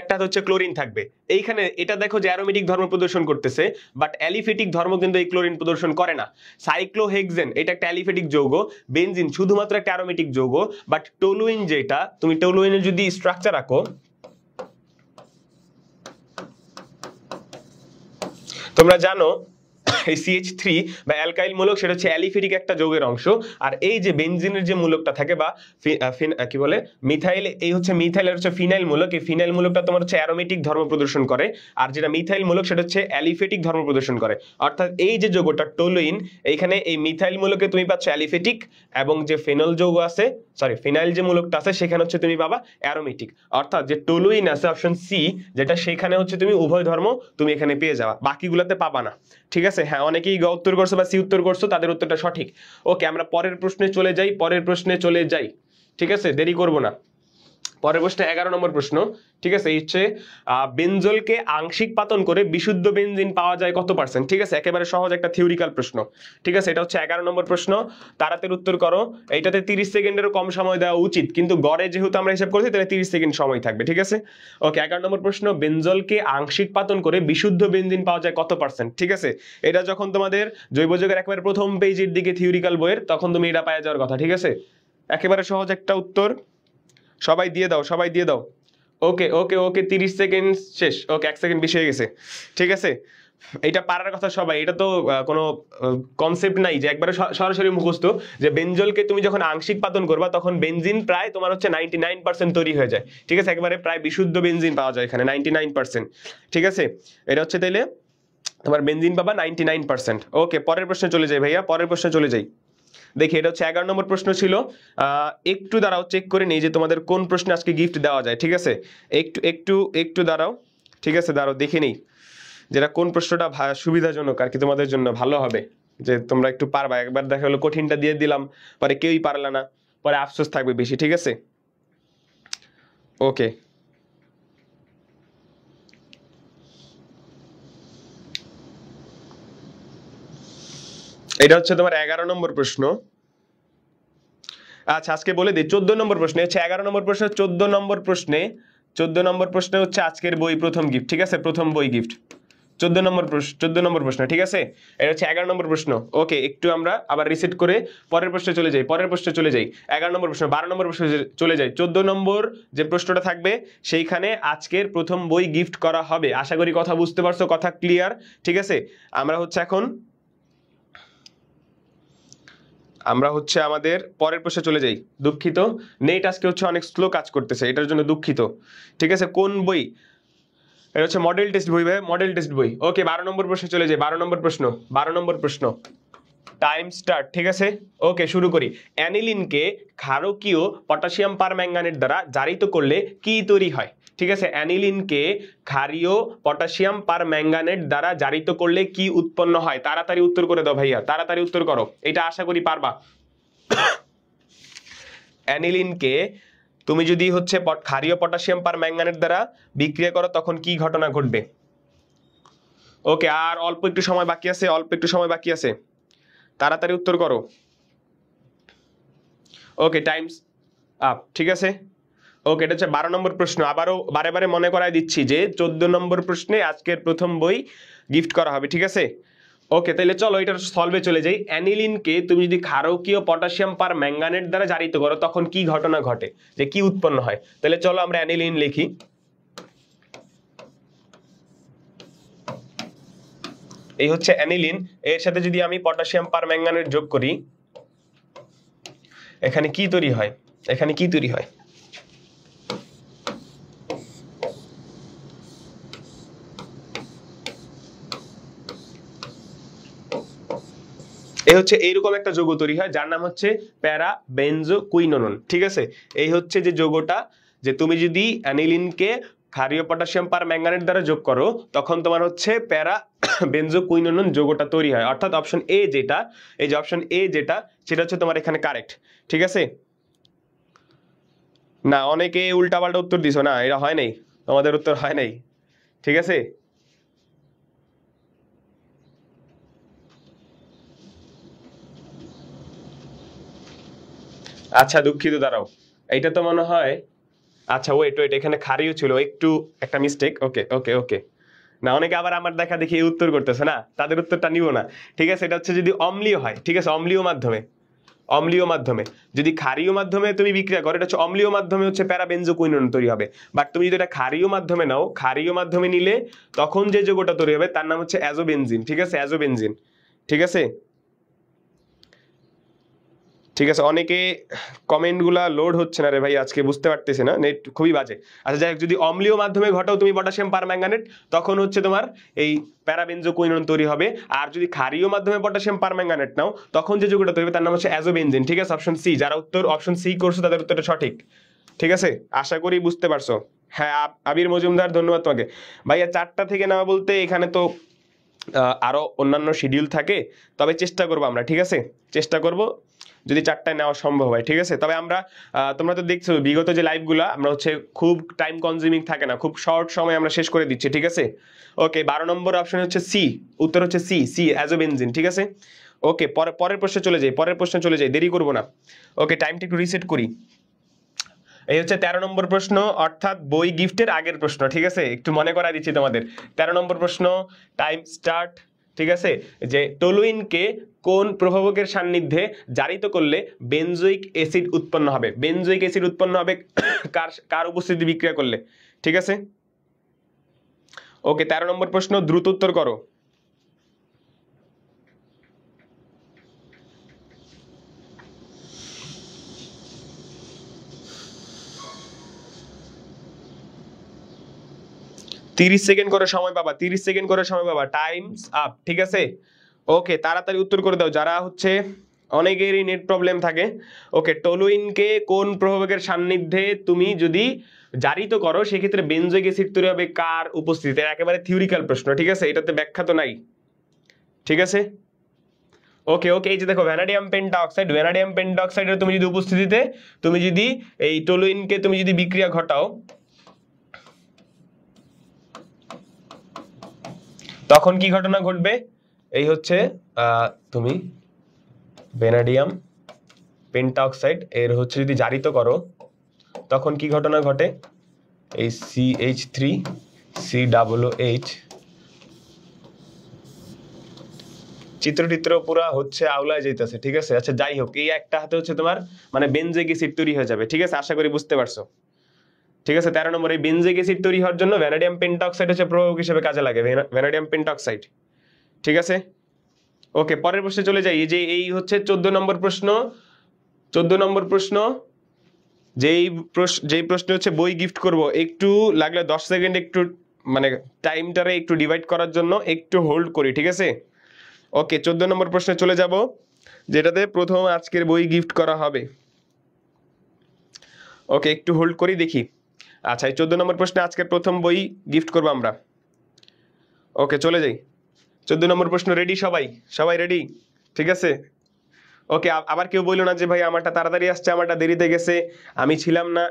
A: একটা হাতে হচ্ছে ক্লোরিন থাকবে এইখানে, এটা দেখো যে অ্যারোমেটিক ধর্ম প্রদর্শন করতেছে, বাট অ্যালিফেটিক ধর্ম কিন্তু এই ক্লোরিন প্রদর্শন করে না। সাইক্লোহেক্সেন এটা একটা অ্যালিফেটিক যৌগ, বেনজিন শুধুমাত্র একটা অ্যারোমেটিক যৌগ। বাট টলুইন যেটা, তুমি টলুইনের যদি স্ট্রাকচার আঁকো, তোমরা জানো এই CH3 বা অ্যালকাইল মূলক সেটা হচ্ছে অ্যালিফেটিক একটা যৌগের অংশ। আর এই যে বেনজিনের যে মূলকটা থাকে বা কি বলে মিথাইল, এই হচ্ছে মিথাইলের হচ্ছে ফিনাইল মূলক, এই ফিনাইল মূলকটা তোমার হচ্ছে অ্যারোমেটিক ধর্ম প্রদর্শন করে। আর যেটা মিথাইল মূলক সেটা হচ্ছে অ্যালিফেটিক ধর্ম প্রদর্শন করে। অর্থাৎ এই যে যৌগটা টলুইন, এইখানে এই মিথাইল মূলকে তুমি পাচ্ছ অ্যালিফেটিক, এবং যে ফেনল যৌগ আছে, সরি ফিনাইল যে মূলকটা আছে সেখানে হচ্ছে তুমি পাবা অ্যারোমেটিক। অর্থাৎ যে টলুইন আছে অপশন সি যেটা, সেখানে হচ্ছে তুমি উভয় ধর্ম তুমি এখানে পেয়ে যাবা, বাকিগুলোতে পাবা না। ঠিক আছে, হ্যাঁ অনেকেই গ উত্তর করছো বা সি উত্তর করছো, তাদের উত্তরটা সঠিক। ওকে আমরা পরের প্রশ্নে চলে যাই, পরের প্রশ্নে চলে যাই। ঠিক আছে, দেরি করব না। পরের প্রশ্ন 11 নম্বর প্রশ্ন। ঠিক আছে, এই হচ্ছে বেনজলকে আংশিক পাতন করে বিশুদ্ধ বেনজিন পাওয়া যায় কত পার্সেন্ট? ঠিক আছে, একেবারে সহজ একটা থিওরিক্যাল প্রশ্ন। ঠিক আছে, এটা হচ্ছে 11 নম্বর প্রশ্ন, তাড়াতাড়ি উত্তর করো। এইটাতে 30 সেকেন্ডেরও কম সময় দেওয়া উচিত, কিন্তু গড়ে যেহেতু আমরা হিসাব করছি তাহলে 30 সেকেন্ড সময় থাকবে। ঠিক আছে, ওকে 11 নম্বর প্রশ্ন, বেনজলকে আংশিক পাতন করে বিশুদ্ধ বেনজিন পাওয়া যায় কত পার্সেন্ট? ঠিক আছে, এটা যখন তোমাদের জৈব যৌগের একেবারে প্রথম পেজের দিকে থিওরিক্যাল বইয়ের, তখন তুমি এটা পাওয়া যাওয়ার কথা। ঠিক আছে, একেবারে সহজ একটা উত্তর, সবাই দিয়ে দাও, সবাই দিয়ে দাও। ওকে ওকে ওকে 30 সেকেন্ড শেষ। ওকে 1 সেকেন্ড বেশি হয়ে গেছে। ঠিক আছে, এটা পারার কথা সবাই, এটা তো কোনো কনসেপ্ট নাই যে একবারে সরাসরি মুখস্থ, যে বেনজলকে তুমি যখন আংশিক পাতন করবা তখন বেনজিন প্রায় তোমার হচ্ছে 99% তৈরি হয়ে যায়। ঠিক আছে, একেবারে প্রায় বিশুদ্ধ বেনজিন পাওয়া যায় এখানে 99%। ঠিক আছে, এটা হচ্ছে তাইলে তোমার বেনজিন পাবা 99%। ওকে পরের প্রশ্নে চলে যাই ভাইয়া, পরের প্রশ্নে চলে যাই। দেখি এটা হচ্ছে 11 নম্বর প্রশ্ন ছিল। একটু দাঁড়াও, চেক করে নেই যে তোমাদের কোন প্রশ্নে আজকে গিফট দেওয়া যায়। ঠিক আছে, একটু একটু একটু দাঁড়াও। ঠিক আছে, দাঁড়াও দেখে নেই যেটা কোন প্রশ্নটা সুবিধাজনক আর কি তোমাদের জন্য ভালো হবে, যে তোমরা একটু পারবা। একবার দেখা হলো কঠিনটা দিয়ে দিলাম, পরে কেউই পারলা না, পরে আফসোস থাকবে বেশি। ঠিক আছে, ওকে এটা হচ্ছে তোমার 11 নম্বর প্রশ্ন। আচ্ছা আজকে বলে দিই 14 নম্বর প্রশ্নে হচ্ছে 11 নম্বর প্রশ্ন, 14 নম্বর প্রশ্নে, 14 নম্বর প্রশ্নে হচ্ছে আজকের বই প্রথম গিফট। ঠিক আছে, প্রথম বই গিফট 14 নম্বর প্রশ্ন, 14 নম্বর প্রশ্ন। ঠিক আছে, এটা হচ্ছে 11 নম্বর প্রশ্ন। ওকে একটু আমরা আবার রিসেট করে পরের প্রশ্নে চলে যাই, পরের প্রশ্নে চলে যাই। 11 নম্বর প্রশ্ন, 12 নম্বর প্রশ্নে চলে যাই। 14 নম্বর যে প্রশ্নটা থাকবে সেইখানে আজকের প্রথম বই গিফট করা হবে। আশা করি কথা বুঝতে পারছো, কথা ক্লিয়ার। ঠিক আছে, আমরা হচ্ছে আমাদের পরের প্রশ্নে চলে যাই। দুঃখিত, নেট আজকে হচ্ছে অনেক স্লো কাজ করতেছে, এটার জন্য দুঃখিত। ঠিক আছে, কোন বই? এটা হচ্ছে মডেল টেস্ট বই ভাই, মডেল টেস্ট বই। ওকে 12 নম্বর প্রশ্নে চলে যাই। 12 নম্বর প্রশ্ন, 12 নম্বর প্রশ্ন, টাইম স্টার্ট। ঠিক আছে, ওকে শুরু করি। অ্যানিলিনকে ক্ষারকীয় পটাশিয়াম পারম্যাঙ্গানেট দ্বারা জারিত করলে কি তৈরি হয়? ঠিক আছে, অ্যানিলিনকে ক্ষারীয় পটাশিয়াম পার ম্যাঙ্গানেট দ্বারা জারিত করলে কি উৎপন্ন হয়? তাড়াতাড়ি উত্তর করে দাও ভাইয়া, তাড়াতাড়ি উত্তর করো, এটা আশা করি পারবা। অ্যানিলিনকে তুমি যদি হচ্ছে ক্ষারীয় পটাশিয়াম পার ম্যাঙ্গানেট দ্বারা বিক্রিয়া করো তখন কি ঘটনা ঘটবে? ওকে, আর অল্প একটু সময় বাকি আছে, অল্প একটু সময় বাকি আছে, তাড়াতাড়ি উত্তর করো। ওকে, টাইমস আপ, ঠিক আছে। ওকে, এটা হচ্ছে 12 নম্বর প্রশ্ন। আবারও বারে বারে মনে করায় দিচ্ছি যে 14 নম্বর প্রশ্নে আজকের প্রথম বই গিফট করা হবে, ঠিক আছে। ওকে, তাহলে চলো এটার সলভে চলে যাই। অ্যানিলিনকে তুমি যদি ক্ষারকীয় পটাশিয়াম পার ম্যাঙ্গানেট দ্বারা জারিত করো তখন কি ঘটনা ঘটে, যে কি উৎপন্ন হয়? তাহলে চলো আমরা অ্যানিলিন লিখি। এই হচ্ছে অ্যানিলিন, এর সাথে যদি আমি পটাশিয়াম পার ম্যাঙ্গানেট যোগ করি, এখানে কি তৈরি হয়? এখানে কি তৈরি হয়? এই হচ্ছে এইরকম একটা যৌগ তৈরি হয় যার নাম হচ্ছে প্যারা বেনজোকুইনোন, ঠিক আছে। এই হচ্ছে যে যৌগটা, যে তুমি যদি অ্যানিলিনকে ক্ষারীয় পটাশিয়াম পার ম্যাঙ্গানেট দ্বারা যোগ করো তখন তোমার হচ্ছে প্যারা বেনজোকুইনোন যৌগটা তৈরি হয়, অর্থাৎ অপশন এ যেটা, এই যে অপশন এ যেটা, সেটা হচ্ছে তোমার এখানে কারেক্ট, ঠিক আছে। না, অনেকে উল্টাপাল্টা উত্তর দিছো, না এটা হয় নাই, তোমাদের উত্তর হয় নাই, ঠিক আছে। আচ্ছা দুঃখিত, দাঁড়াও, এইটা তো মনে হয়, আচ্ছা ওয়েট ওয়েট, এখানে ক্ষারীয় ছিল, একটু একটা মিস্টেক। ওকে ওকে ওকে, না অনেকে আবার আমার দেখা দেখি এই উত্তর করতেছে, না তাদের উত্তরটা নিব না, ঠিক আছে। এটা হচ্ছে যদি অম্লীয় হয়, ঠিক আছে, অম্লীয় মাধ্যমে, অম্লীয় মাধ্যমে। যদি ক্ষারীয় মাধ্যমে তুমি বিক্রিয়া করো, এটা হচ্ছে অম্লীয় মাধ্যমে হচ্ছে প্যারাবেনজোকুইনোন তৈরি হবে। বাট তুমি যদি এটা ক্ষারীয় মাধ্যমে নাও, ক্ষারীয় মাধ্যমে নিলে তখন যে যৌগটা তৈরি হবে তার নাম হচ্ছে অ্যাজোবেনজিন, ঠিক আছে, অ্যাজোবেনজিন, ঠিক আছে। ঠিক আছে, অনেকে কমেন্টগুলা লোড হচ্ছে না রে ভাই আজকে, বুঝতে পারতেছি না, নেট খুবই বাজে। আচ্ছা যাই হোক, যদি অম্লীয় মাধ্যমে ঘটাও তুমি পটাশিয়াম পারম্যাঙ্গানেট তখন হচ্ছে তোমার এই প্যারাবেনজোকুইনোন তৈরি হবে। আর যদি ক্ষারীয় মাধ্যমে পটাশিয়াম পারম্যাঙ্গানেট নাও তখন যে যৌগটা তৈরি হবে তার নাম হচ্ছে অ্যাজোবেনজিন, ঠিক আছে। অপশন সি, যারা উত্তর অপশন সি করছো তাদের উত্তরটা সঠিক, ঠিক আছে, আশা করি বুঝতে পারছো। হ্যাঁ, আবির মজুমদার ধন্যবাদ তোমাকে। ভাইয়া 4টা থেকে নেওয়া বলতে এখানে তো আরো অন্যান্য শিডিউল থাকে, তবে চেষ্টা করবো আমরা, ঠিক আছে, চেষ্টা করব যদি 4টায় নেওয়া সম্ভব হয়, ঠিক আছে। তবে আমরা তোমরা তো দেখছো বিগত যে লাইভগুলো আমরা হচ্ছে খুব টাইম কনজিউমিং থাকে না, খুব শর্ট সময় আমরা শেষ করে দিচ্ছি, ঠিক আছে। ওকে, 12 নম্বর অপশন হচ্ছে সি, উত্তর হচ্ছে সি, সি অ্যাজোবেনজিন, ঠিক আছে। ওকে, পরের প্রশ্নে চলে যাই, পরের প্রশ্নে চলে যাই, দেরি করবো না। ওকে, টাইমটা একটু রিসেট করি। এই হচ্ছে 13 নম্বর প্রশ্ন, অর্থাৎ বই গিফটের আগের প্রশ্ন, ঠিক আছে, একটু মনে করাই দিচ্ছি তোমাদের। 13 নম্বর প্রশ্ন, টাইম স্টার্ট, ঠিক আছে। যে টলুইনকে কোন প্রভাবকের সান্নিধ্যে জারিত করলে বেনজোইক অ্যাসিড উৎপন্ন হবে? বেনজোইক অ্যাসিড উৎপন্ন হবে কার কার উপস্থিতি বিক্রিয়া করলে, ঠিক আছে। ওকে, 13 নম্বর প্রশ্ন, দ্রুত উত্তর করো। 30 সেকেন্ড করে সময় পাবা, 30 সেকেন্ড করে সময় পাবা, টাইমস আপ, ঠিক আছে। ওকে, তাড়াতাড়ি উত্তর করে দাও যারা হচ্ছে, অনেকেরই নেট প্রবলেম থাকে। ওকে, টলুইনকে কোন প্রভাবকের সান্নিধ্যে তুমি যদি জারিত করো সেক্ষেত্রে বেনজোইক অ্যাসিড তৈরি হবে কার উপস্থিতিতে? একেবারে থিওরিক্যাল প্রশ্ন, ঠিক আছে, এটাতে ব্যাখ্যা তো নাই, ঠিক আছে। ওকে ওকে, এই যে দেখো ভ্যানাডিয়াম পেন্টাঅক্সাইড, ভ্যানাডিয়াম পেন্টাঅক্সাইডের তুমি যদি উপস্থিতিতে তুমি যদি এই টলুইনকে তুমি যদি বিক্রিয়া ঘটাও তখন কি ঘটনা ঘটবে? এই হচ্ছে তুমি ভ্যানাডিয়াম পেন্টাঅক্সাইড এর হচ্ছে যদি জারিত করো তখন কি ঘটনা ঘটে? এই CH3COOH, চিত্র পুরা হচ্ছে আউলায় যাইতেছে, ঠিক আছে। আচ্ছা যাই হোক, এই একটা হাতে হচ্ছে তোমার মানে বেনজোইক অ্যাসিড তৈরি হয়ে যাবে, ঠিক আছে, আশা করি বুঝতে পারছো, ঠিক আছে। 13 নম্বর, এই বেনজোইক অ্যাসিড তৈরি হওয়ার জন্য ভ্যানাডিয়াম পেন্টাঅক্সাইড হচ্ছে প্রভাবক হিসেবে কাজে লাগে, ভ্যানাডিয়াম পেন্টাঅক্সাইড, ঠিক আছে। ওকে, পরের প্রশ্নে চলে যাই। এই যে এই হচ্ছে 14 নম্বর প্রশ্ন, 14 নম্বর প্রশ্ন, যেই প্রশ্ন হচ্ছে বই গিফট করব, একটু লাগলে 10 সেকেন্ড একটু মানে টাইমটারে একটু ডিভাইড করার জন্য একটু হোল্ড করি, ঠিক আছে। ওকে, 14 নম্বর প্রশ্নে চলে যাব, যেটাতে প্রথম আজকের বই গিফট করা হবে। ওকে, একটু হোল্ড করি, দেখি আচ্ছা, এই 14 নম্বর প্রশ্নে আজকের প্রথম বই গিফট করবো আমরা। ওকে, চলে যাই। 14 নম্বর প্রশ্ন রেডি? সবাই সবাই রেডি? ঠিক আছে। ওকে, আবার কেউ বললো না যে ভাই আমারটা তাড়াতাড়ি আসছে, আমারটা দেরিতে গেছে, আমি ছিলাম না।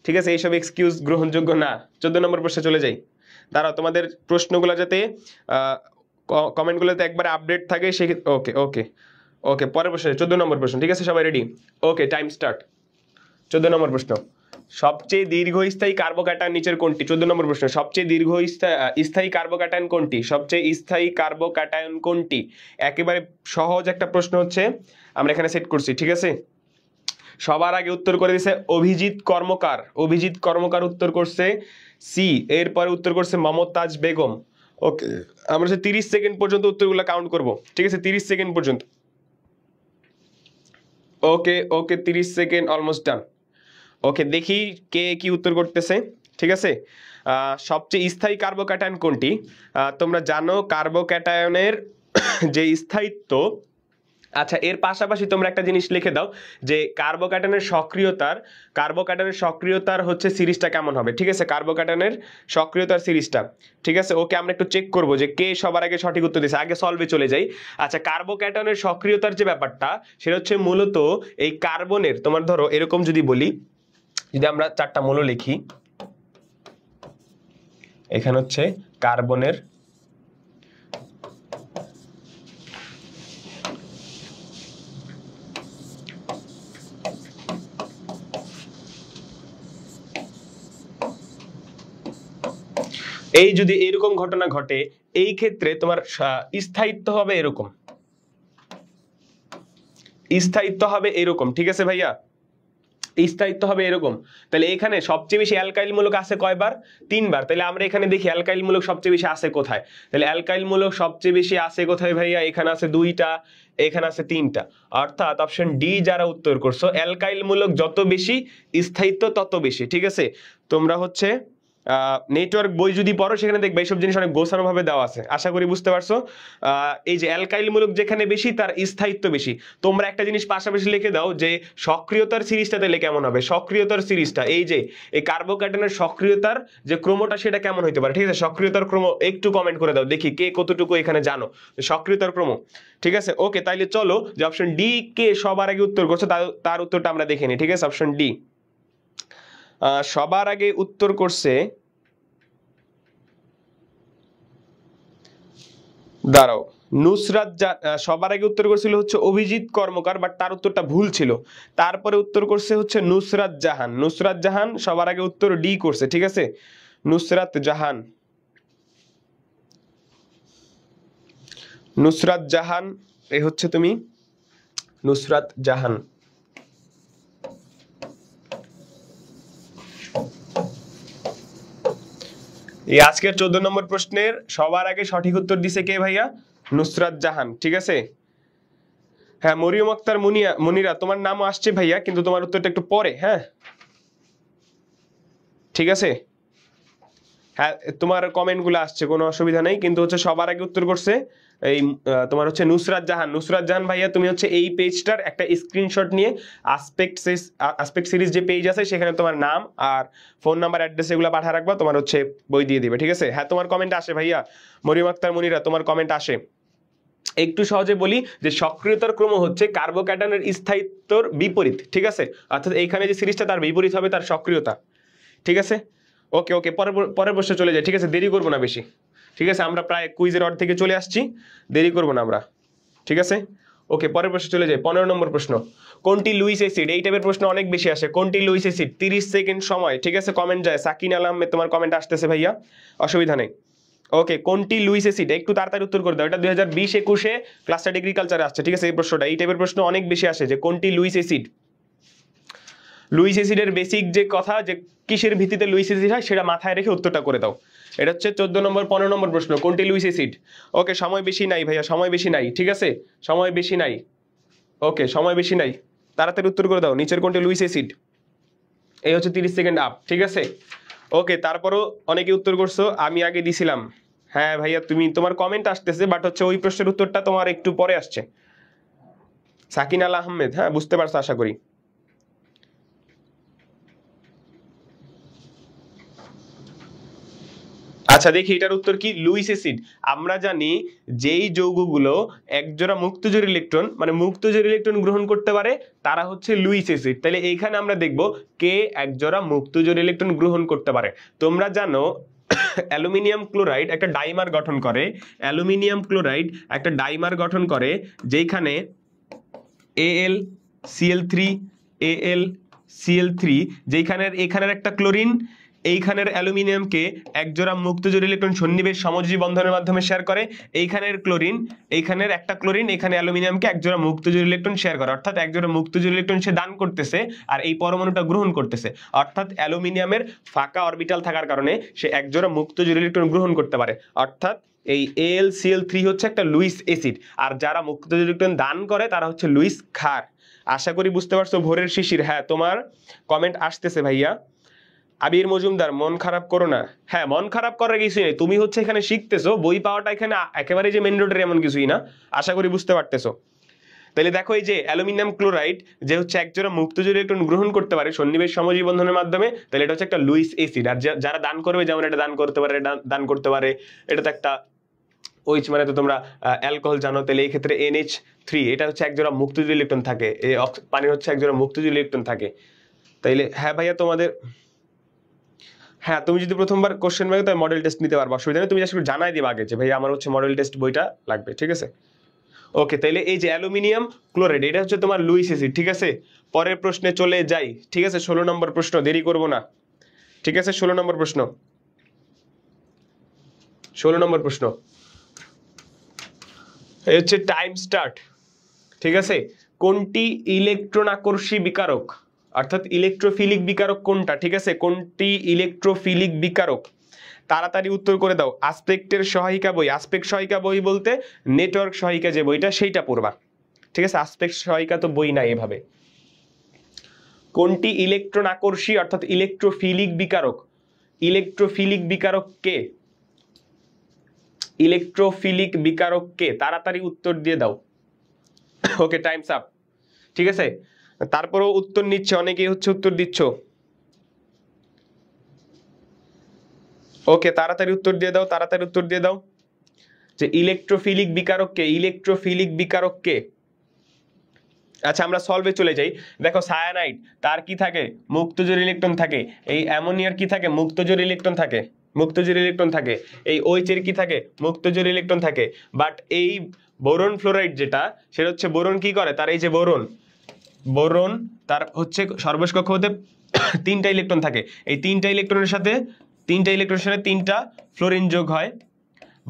A: ঠিক আছে, এইসব এক্সকিউজ গ্রহণযোগ্য না। 14 নম্বর প্রশ্নে চলে যাই। দাঁড়াও, তোমাদের প্রশ্নগুলো যাতে কমেন্টগুলোতে একবার আপডেট থাকে সে। ওকে ওকে ওকে, পরের প্রশ্ন 14 নম্বর প্রশ্ন। ঠিক আছে, সবাই রেডি? ওকে, টাইম স্টার্ট। 14 নম্বর প্রশ্ন, সবচেয়ে দীর্ঘস্থায়ী কার্বোক্যাটায়ন নিচের কোনটি? 14 নম্বর প্রশ্ন, সবচেয়ে স্থায়ী কার্বোক্যাটায়ন কোনটি? সবচেয়ে স্থায়ী কার্বোক্যাটায়ন কোনটি? একেবারে সহজ একটা প্রশ্ন হচ্ছে, আমরা এখানে সেট করছি। ঠিক আছে, সবার আগে উত্তর করে দিছে অভিজিৎ কর্মকার। অভিজিৎ কর্মকার উত্তর করছে সি। এরপরে উত্তর করছে মমতাজ বেগম। ওকে, আমরা 30 সেকেন্ড পর্যন্ত উত্তরগুলো কাউন্ট করব। ঠিক আছে, 30 সেকেন্ড পর্যন্ত। ওকে ওকে, 30 সেকেন্ড অলমোস্ট ডান। ওকে, দেখি কে কি উত্তর করতেছে। ঠিক আছে, সবচেয়ে স্থায়ী কার্বোক্যাটায়ন কোনটি? তোমরা জানো কার্বোক্যাটায়নের যে স্থায়িত্ব। আচ্ছা, এর পাশাপাশি তোমরা একটা জিনিস লিখে দাও যে কার্বোক্যাটায়নের সক্রিয়তার হচ্ছে সিরিজটা কেমন হবে। ঠিক আছে, কার্বোক্যাটায়নের সক্রিয়তার সিরিজটা। ঠিক আছে, ওকে, আমরা একটু চেক করব যে কে সবার আগে সঠিক উত্তর দিয়েছে। আগে সলভে চলে যাই। আচ্ছা, কার্বোক্যাটায়নের সক্রিয়তার যে ব্যাপারটা, সেটা হচ্ছে মূলত এই কার্বনের, তোমার ধরো এরকম যদি বলি, যদি আমরা 4টা মৌল লিখি, এখানে হচ্ছে কার্বনের এই যদি এরকম ঘটনা ঘটে, এই ক্ষেত্রে তোমার স্থায়িত্ব হবে এরকম, স্থায়িত্ব হবে এরকম। ঠিক আছে ভাইয়া, স্থায়িত্ব হবে এরকম। তাহলে এখানে সবচেয়ে বেশি অ্যালকাইল মূলক আছে কয়বার? 3বার। তাহলে আমরা এখানে দেখি অ্যালকাইল মূলক সবচেয়ে বেশি আছে কোথায়। তাহলে অ্যালকাইল মূলক সবচেয়ে বেশি আছে কোথায় ভাইয়া? এখানে আছে 2টা, এখানে আছে 3টা। অর্থাৎ অপশন ডি যারা উত্তর করছো, অ্যালকাইল মূলক যত বেশি স্থায়িত্ব তত বেশি। ঠিক আছে, তোমরা হচ্ছে নেটওয়ার্ক বই যদি পড়ো সেখানে দেখবে এইসব জিনিস অনেক গোছানো ভাবে দেওয়া আছে। আশা করি বুঝতে পারছো। এই যে অ্যালকাইল মূলক যেখানে বেশি তার স্থায়িত্ব বেশি। তোমরা একটা জিনিস পাশাপাশি লিখে দাও যে সক্রিয়তার সিরিজটা তাহলে কেমন হবে। সক্রিয়তার সিরিজটা, এই যে এই কার্বোক্যাটায়নের সক্রিয়তার যে ক্রমটা সেটা কেমন হইতে পারে। ঠিক আছে, সক্রিয়তার ক্রম একটু কমেন্ট করে দাও, দেখি কে কতটুকু এখানে জানো সক্রিয়তার ক্রম। ঠিক আছে, ওকে, তাইলে চলো যে অপশন ডি কে সবার আগে উত্তর করছো তার উত্তরটা আমরা দেখে নিই। ঠিক আছে, অপশন ডি সবার আগে উত্তর করছে, দাঁড়াও, সবার আগে উত্তর করছিল হচ্ছে অভিজিৎ কর্মকার, বাট তার উত্তরটা ভুল ছিল। তারপরে উত্তর করছে হচ্ছে নুসরাত জাহান। নুসরাত জাহান সবার আগে উত্তর ডি করছে। ঠিক আছে, নুসরাত জাহান, নুসরাত জাহান, এই হচ্ছে তুমি নুসরাত জাহান। এই আজকের 14 নম্বর প্রশ্নের সবার আগে সঠিক উত্তর দিছে কে ভাইয়া? নুসরাত জাহান। ঠিক আছে, হ্যাঁ, মরিয়ম আক্তার মুনিরা তোমার নামও আসছে ভাইয়া, কিন্তু তোমার উত্তরটা একটু পরে। হ্যাঁ, ঠিক আছে, হ্যাঁ, তোমার কমেন্টগুলো আসছে, কোনো অসুবিধা নেই, কিন্তু হচ্ছে সবার আগে উত্তর করছে এই তোমার হচ্ছে নুসরাত জাহান। নুসরাত জাহান ভাইয়া, তুমি হচ্ছে এই পেজটার একটা স্ক্রিনশট নিয়ে আসপেক্ট সিরিজ যে পেজ আছে সেখানে তোমার নাম আর ফোন নাম্বার, অ্যাড্রেস এগুলো পাঠিয়ে রাখবা, তোমার হচ্ছে বই দিয়ে দিবে। ঠিক আছে, হ্যাঁ, তোমার কমেন্ট আসে ভাইয়া, মরিয়ম আক্তার মুনিরা তোমার কমেন্ট আসে। একটু সহজে বলি যে সক্রিয়তার ক্রম হচ্ছে কার্বোক্যাটায়নের স্থায়িত্বর বিপরীত। ঠিক আছে, অর্থাৎ এইখানে যে সিরিজটা তার বিপরীত হবে তার সক্রিয়তা। ঠিক আছে, ওকে ওকে, পরের প্রশ্নে চলে যায়। ঠিক আছে, দেরি করবো না বেশি। ঠিক আছে, আমরা প্রায় কুইজের অর্ধেকে চলে আসছি, দেরি করবো না আমরা। ঠিক আছে, ওকে, পরের প্রশ্নে চলে যায়। 15 নম্বর প্রশ্ন, কোনটি লুইস অ্যাসিড? এই টাইপের প্রশ্ন অনেক বেশি আসে। কোনটি লুইস অ্যাসিড? 30 সেকেন্ড সময়। ঠিক আছে, কমেন্ট যায়। সাকিন আলম তোমার কমেন্ট আসতেছে ভাইয়া, অসুবিধা নেই। ওকে, কোনটি লুইস অ্যাসিড? একটু তাড়াতাড়ি উত্তর করে দাও। এটা 2020-21 ক্লাস এগ্রিকালচারে আসছে। ঠিক আছে, এই প্রশ্নটা, এই টাইপের প্রশ্ন অনেক বেশি আসে যে কোনটি লুইস অ্যাসিড। লুইস অ্যাসিডের বেসিক যে কথা, যে কিসের ভিত্তিতে লুইস অ্যাসিড হয় সেটা মাথায় রেখে উত্তরটা করে দাও। এটা হচ্ছে 14 নম্বর 15 নম্বর প্রশ্ন, কোনটি লুইস অ্যাসিড। ওকে, সময় বেশি নাই ভাইয়া, সময় বেশি নাই। ঠিক আছে, সময় বেশি নাই। ওকে, সময় বেশি নাই, তাড়াতাড়ি উত্তর করে দাও, নিচের কোনটি লুইস অ্যাসিড। এই হচ্ছে 30 সেকেন্ড আপ। ঠিক আছে, ওকে, তারপরও অনেকে উত্তর করছো, আমি আগে দিছিলাম। হ্যাঁ ভাইয়া, তোমার কমেন্ট আসতেছে, বাট হচ্ছে ওই প্রশ্নের উত্তরটা তোমার একটু পরে আসছে। সাকিন আল আহমেদ, হ্যাঁ, বুঝতে পারছো আশা করি। আচ্ছা দেখি এটার উত্তর কি, লুইস অ্যাসিড। আমরা জানি যেই যৌগগুলো একজোড়া মুক্তজোড় ইলেকট্রন মানে মুক্তজোড় ইলেকট্রন গ্রহণ করতে পারে তারা হচ্ছে লুইস অ্যাসিড। তাহলে এইখানে আমরা দেখব কে একজোড়া মুক্তজোড় ইলেকট্রন গ্রহণ করতে পারে। তোমরা জানো অ্যালুমিনিয়াম ক্লোরাইড একটা ডাইমার গঠন করে, অ্যালুমিনিয়াম ক্লোরাইড একটা ডাইমার গঠন করে যেখানে AlCl3 AlCl3, যেখানের এখানের একটা ক্লোরিন এইখানের অ্যালুমিনিয়ামকে একজোড়া মুক্তজোড় ইলেকট্রন সন্নিবেশ সমযোজী বন্ধনের মাধ্যমে শেয়ার করে, এইখানের ক্লোরিন এইখানের একটা ক্লোরিন এখানে অ্যালুমিনিয়ামকে একজোড়া মুক্তজোড় ইলেকট্রন শেয়ার করে, অর্থাৎ একজোড়া মুক্তজোড় ইলেকট্রন সে দান করতেছে আর এই পরমাণুটা গ্রহণ করতেছে, অর্থাৎ অ্যালুমিনিয়ামের ফাঁকা অরবিটাল থাকার কারণে সে একজোড়া মুক্তজোড় ইলেকট্রন গ্রহণ করতে পারে, অর্থাৎ এই AlCl3 হচ্ছে একটা লুইস অ্যাসিড। আর যারা মুক্তজোড় ইলেকট্রন দান করে তারা হচ্ছে লুইস ক্ষার। আশা করি বুঝতে পারছো ভোরের শিশির। হ্যাঁ তোমার কমেন্ট আসতেছে ভাইয়া। আবির মজুমদার মন খারাপ করো না। হ্যাঁ মন খারাপ করার কিছুই নেই, তুমি হচ্ছে এখানে শিখতেছো, বই পাওয়াটা এখানে একেবারে যে মেন রোডের এমন কিছুই না, আশা করি বুঝতে পারতেছো। তাহলে দেখো এই যে অ্যালুমিনিয়াম ক্লোরাইড যে হচ্ছে একজোড়া মুক্তজোড় ইলেকট্রন গ্রহণ করতে পারে সন্নিবেশ সমযোজী বন্ধনের মাধ্যমে, তাহলে এটা হচ্ছে একটা লুইস অ্যাসিড। আর যারা দান করবে যেমন এটা দান করতে পারে, দান করতে পারে, এটা তো একটা ওইচ মানে তো তোমরা অ্যালকোহল জানো, তাহলে এই ক্ষেত্রে NH3 এটা হচ্ছে একজোড়া মুক্তজোড় ইলেকট্রন থাকে, এই পানির হচ্ছে একজোড়া মুক্তজোড় ইলেকট্রন থাকে। তাইলে হ্যাঁ ভাইয়া তোমাদের, হ্যাঁ তুমি যদি প্রথমবার কোশ্চেন পাবে তাহলে মডেল টেস্ট নিতে পারবো, অসুবিধা নেই, তুমি জাস্ট জানাই দিবা আগে যে ভাই আমার হচ্ছে মডেল টেস্ট বইটা লাগবে, ঠিক আছে। ওকে তাইলে এই যে অ্যালুমিনিয়াম ক্লোরাইড এটা হচ্ছে তোমার লুইস অ্যাসিড, ঠিক আছে। পরের প্রশ্নে চলে যাই, ঠিক আছে। 16 নম্বর প্রশ্ন, দেরি করব না, ঠিক আছে। 16 নম্বর প্রশ্ন, 16 নম্বর প্রশ্ন এই হচ্ছে টাইম স্টার্ট, ঠিক আছে। কোনটি ইলেকট্রন আকর্ষী বিকারক, অর্থাৎ ইলেকট্রোফিলিক বিকারক কোনটা, ঠিক আছে। কোনটি ইলেকট্রোফিলিক বিকারক, তাড়াতাড়ি উত্তর করে দাও। আসপেক্টের সহায়িকা বই, আসপেক্ট সহায়িকা বই বলতে নেটওয়ার্ক সহায়িকা যে বইটা সেইটা পড়বা, ঠিক আছে। আসপেক্ট সহায়িকা তো বই নাই এভাবে। কোনটি ইলেকট্রন আকর্ষী অর্থাৎ ইলেকট্রোফিলিক বিকারক, ইলেকট্রোফিলিক বিকারক কে, ইলেকট্রোফিলিক বিকারক কে, তাড়াতাড়ি উত্তর দিয়ে দাও। ওকে টাইমস আপ, ঠিক আছে। তারপরেও উত্তর নিচ্ছে অনেকেই হচ্ছে উত্তর দিচ্ছ। ওকে তাড়াতাড়ি উত্তর দিয়ে দাও, তাড়াতাড়ি উত্তর দিয়ে দাও যে ইলেকট্রোফিলিক বিকারক কে, ইলেকট্রোফিলিক বিকারক কে। আচ্ছা আমরা সলভে চলে যাই। দেখো সায়ানাইড তার কি থাকে, মুক্তজোড় ইলেকট্রন থাকে। এই অ্যামোনিয়ার কি থাকে, মুক্তজোড় ইলেকট্রন থাকে, মুক্তজোড় ইলেকট্রন থাকে। এই OH এর কি থাকে, মুক্তজোড় ইলেকট্রন থাকে। বাট এই বোরন ফ্লোরাইড যেটা, সেটা হচ্ছে বোরন কি করে, তার এই যে বোরন, বোরন তার হচ্ছে সর্বশেষ কক্ষপথে 3টা ইলেকট্রন থাকে। এই 3টা ইলেকট্রনের সাথে 3টা ফ্লোরিন যোগ হয়,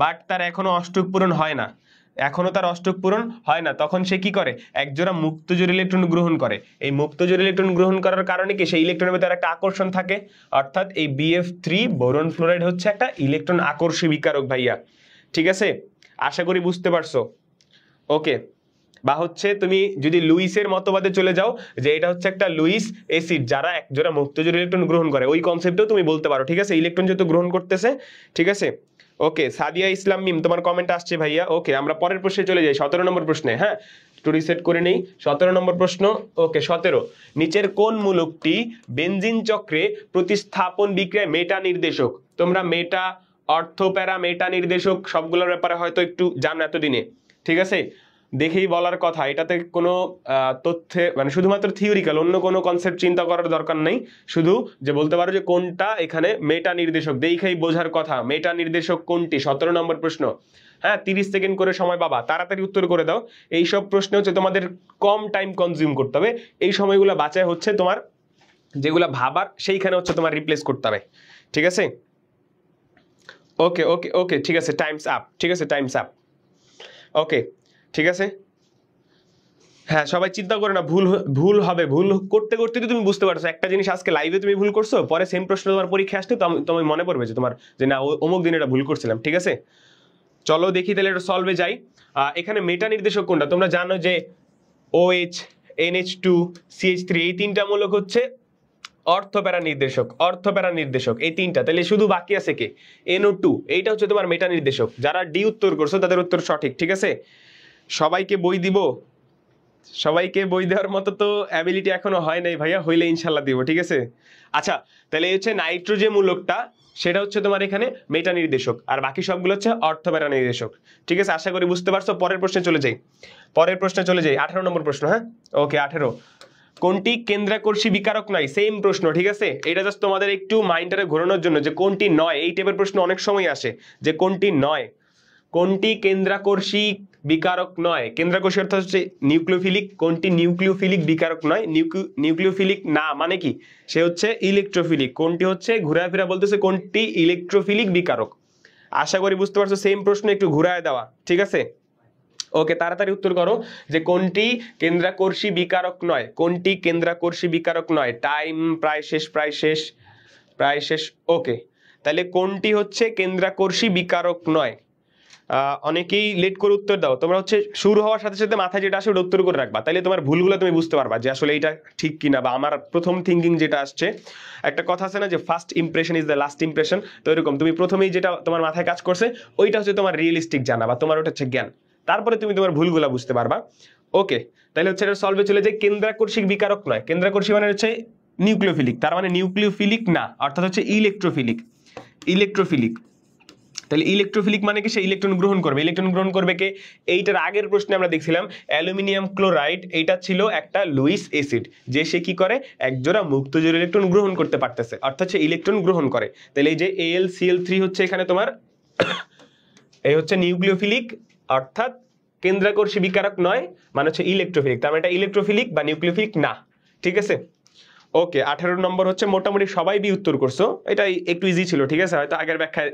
A: বাট তার এখনো অষ্টক পূরণ হয় না, এখনো তার অষ্টক পূরণ হয় না। তখন সে কি করে, একজোড়া মুক্তজোড় ইলেকট্রন গ্রহণ করে। এই মুক্তজোড় ইলেকট্রন গ্রহণ করার কারণে কি সেই ইলেকট্রনের ভিতরে একটা আকর্ষণ থাকে, অর্থাৎ এই BF3 বোরন ফ্লোরাইড হচ্ছে একটা ইলেকট্রন আকর্ষী বিকারক ভাইয়া, ঠিক আছে। আশা করি বুঝতে পারছো। ওকে বা হচ্ছে তুমি যদি লুইসের মতবাদে চলে যাও যে এটা হচ্ছে একটা লুইস অ্যাসিড যারা একজোড়া মুক্তজোড় ইলেকট্রন গ্রহণ করে, ওই কনসেপ্টেও তুমি বলতে পারো, ঠিক আছে। ইলেকট্রন যেহেতু গ্রহণ করতেছে, ঠিক আছে। ওকে সাদিয়া ইসলাম মিম তোমার কমেন্ট আসছে ভাইয়া। ওকে আমরা পরের প্রশ্নে চলে যাই, 17 নম্বর প্রশ্নে। হ্যাঁ একটু রিসেট করে নেই, 17 নম্বর প্রশ্ন। ওকে 17, নিচের কোন মূলকটি বেনজিন চক্রে প্রতিস্থাপন বিক্রিয়ায় মেটা নির্দেশক। তোমরা মেটা, অর্থপ্যারা, মেটা নির্দেশক সবগুলোর ব্যাপারে হয়তো একটু জানো এতদিনে, ঠিক আছে। দেখেই বলার কথা, এটাতে কোনো তথ্যে মানে শুধুমাত্র থিওরিক্যাল, অন্য কোনো কনসেপ্ট চিন্তা করার দরকার নেই, শুধু যে বলতে পারো যে কোনটা এখানে মেটা নির্দেশক, দেখেই বোঝার কথা মেটা নির্দেশক কোনটি। 17 নম্বর প্রশ্ন। হ্যাঁ 30 সেকেন্ড করে সময় পাবা, তাড়াতাড়ি উত্তর করে দাও। এই সব প্রশ্ন হচ্ছে তোমাদের কম টাইম কনজিউম করতে হবে, এই সময়গুলো বাঁচায় হচ্ছে তোমার যেগুলো ভাবার সেইখানে হচ্ছে তোমার রিপ্লেস করতে হবে, ঠিক আছে। ওকে ওকে ওকে ঠিক আছে, টাইমস আপ, ঠিক আছে টাইমস আপ। ওকে ঠিক আছে। হ্যাঁ সবাই চিন্তা করে না, ভুল হবে, ভুল করতে করতে তো তুমি বুঝতে পারছো একটা জিনিস, আজকে লাইভে তুমি ভুল করছো, পরে সেম প্রশ্ন তোমার পরীক্ষা আসতে তোমার মনে পড়বে যে তোমার যে না অমুক দিন এটা ভুল করছিলাম, ঠিক আছে। চলো দেখি তাহলে এটা সলভে যাই। এখানে মেটা নির্দেশক কোনটা, তোমরা জানো যে OH, NH2, CH3 এই 3টা মূলক হচ্ছে অর্থপ্যারা নির্দেশক, অর্থপ্যারা নির্দেশক এই 3টা। তাহলে শুধু বাকি আছে কে, NO2, এইটা হচ্ছে তোমার মেটা নির্দেশক। যারা ডি উত্তর করছো তাদের উত্তর সঠিক, ঠিক আছে। সবাইকে বই দিব, সবাইকে বই দেওয়ার মতো তো অ্যাবিলিটি এখনো হয় নাই ভাইয়া, হইলে ইনশাল্লাহ দিব, ঠিক আছে। আচ্ছা, তাহলে এই হচ্ছে নাইট্রো যে মূলকটা সেটা হচ্ছে তোমার এখানে মেটা নির্দেশক, আর বাকি সবগুলো হচ্ছে অর্থপ্যারা নির্দেশক, ঠিক আছে। আশা করি বুঝতে পারছো। পরের প্রশ্নে চলে যাই, 18 নম্বর প্রশ্ন। হ্যাঁ, ওকে 18, কোনটি কেন্দ্রাকর্ষী বিকারক নয়? সেম প্রশ্ন, ঠিক আছে। এটা জাস্ট তোমাদের একটু মাইন্ডটারে ঘোরানোর জন্য যে কোনটি নয়, এই টাইপের প্রশ্ন অনেক সময় আসে যে কোনটি নয়, কোনটি কেন্দ্রাকর্ষী বিকারক নয়। কেন্দ্রাকর্ষী অর্থাৎ হচ্ছে নিউক্লিওফিলিক, কোনটি নিউক্লিওফিলিক বিকারক নয়। নিউক্লিওফিলিক না মানে কি, সে হচ্ছে ইলেকট্রোফিলিক। কোনটি হচ্ছে ঘুরাফেরা বলতেছে কোনটি ইলেকট্রোফিলিক বিকারক। আশা করি বুঝতে পারছো, সেম প্রশ্ন একটু ঘুরায় দেওয়া, ঠিক আছে। ওকে, তাড়াতাড়ি উত্তর করো যে কোনটি কেন্দ্রাকর্ষী বিকারক নয়, কোনটি কেন্দ্রাকর্ষী বিকারক নয়। টাইম প্রায় শেষ, প্রায় শেষ, প্রায় শেষ। ওকে, তাহলে কোনটি হচ্ছে কেন্দ্রাকর্ষী বিকারক নয়? অনেকেই লেট করে উত্তর দাও। তোমরা হচ্ছে শুরু হওয়ার সাথে সাথে মাথায় যেটা আসে ওটা উত্তর করে রাখবা, তাহলে তোমার ভুলগুলো তুমি বুঝতে পারবা যে আসলে এটা ঠিক কিনা, বা আমার প্রথম থিঙ্কিং যেটা আসছে। একটা কথা আছে না যে first impression is the last impression, তো এরকম তুমি প্রথমেই যেটা তোমার মাথায় কাজ করছে ওইটা হচ্ছে তোমার রিয়েলিস্টিক জানা, বা তোমার ওটা হচ্ছে জ্ঞান, তারপরে তুমি তোমার ভুলগুলো বুঝতে পারবা। ওকে, তাহলে হচ্ছে এটা সলভে চলে যায়। কেন্দ্রাকর্ষিক বিকারক নয়, কেন্দ্রাকর্ষী মানে হচ্ছে নিউক্লিওফিলিক, তার মানে নিউক্লিওফিলিক না, অর্থাৎ হচ্ছে ইলেকট্রোফিলিক। ইলেকট্রোফিলিক, তাহলে ইলেকট্রোফিলিক মানে কি, সে ইলেকট্রন গ্রহণ করবে। ইলেকট্রন গ্রহণ করবে কে? এইটার আগের প্রশ্নে আমরা দেখছিলাম অ্যালুমিনিয়াম ক্লোরাইড, এইটা ছিল একটা লুইস অ্যাসিড, যে সে কি করে একজোড়া মুক্ত জোড় ইলেকট্রন গ্রহণ করতে পারতেছে, অর্থাৎ সে ইলেকট্রন গ্রহণ করে। তাহলে এই যে AlCl3 হচ্ছে এখানে তোমার এই হচ্ছে নিউক্লিওফিলিক, অর্থাৎ কেন্দ্রাকর্ষী বিকারক নয়, মানে হচ্ছে ইলেকট্রোফিলিক, তার মানে এটা ইলেকট্রোফিলিক বা নিউক্লিওফিলিক না, ঠিক আছে। ওকে, 18 নম্বর হচ্ছে মোটামুটি সবাই বি উত্তর করছো, এটা একটু ইজি ছিল, ঠিক আছে, হয়তো আগের ব্যাখ্যায়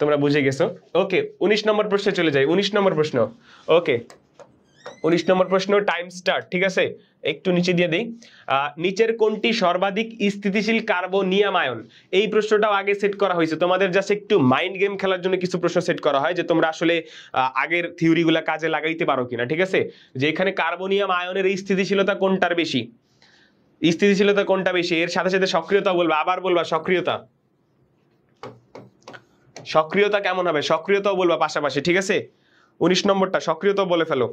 A: তোমরা বুঝে গেছো। ওকে, 19 নম্বর প্রশ্নে চলে যাই। 19 নম্বর প্রশ্ন। ওকে, 19 নম্বর প্রশ্ন, টাইম স্টার্ট, ঠিক আছে। একটু নিচে দিয়ে দেই, নিচের কোনটি সর্বাধিক স্থিতিশীল কার্বনিয়াম আয়ন? এই প্রশ্নটাও আগে সেট করা হয়েছে তোমাদের, জাস্ট একটু মাইন্ড গেম খেলার জন্য কিছু প্রশ্ন সেট করা হয় যে তোমরা আসলে আগের থিওরিগুলা কাজে লাগাইতে পারো কিনা, ঠিক আছে। যে এখানে কার্বনিয়াম আয়নের স্থিতিশীলতা কোনটার বেশি, স্থিতিশীলতা কোনটা বেশি, এর সাথে সাথে সক্রিয়তা বলবা, আবার বলবা সক্রিয়তা, সক্রিয়তা কেমন হবে, সক্রিয়তাও বলবা পাশাপাশি, ঠিক আছে। 19 নম্বরটা সক্রিয়তাও বলে ফেলো।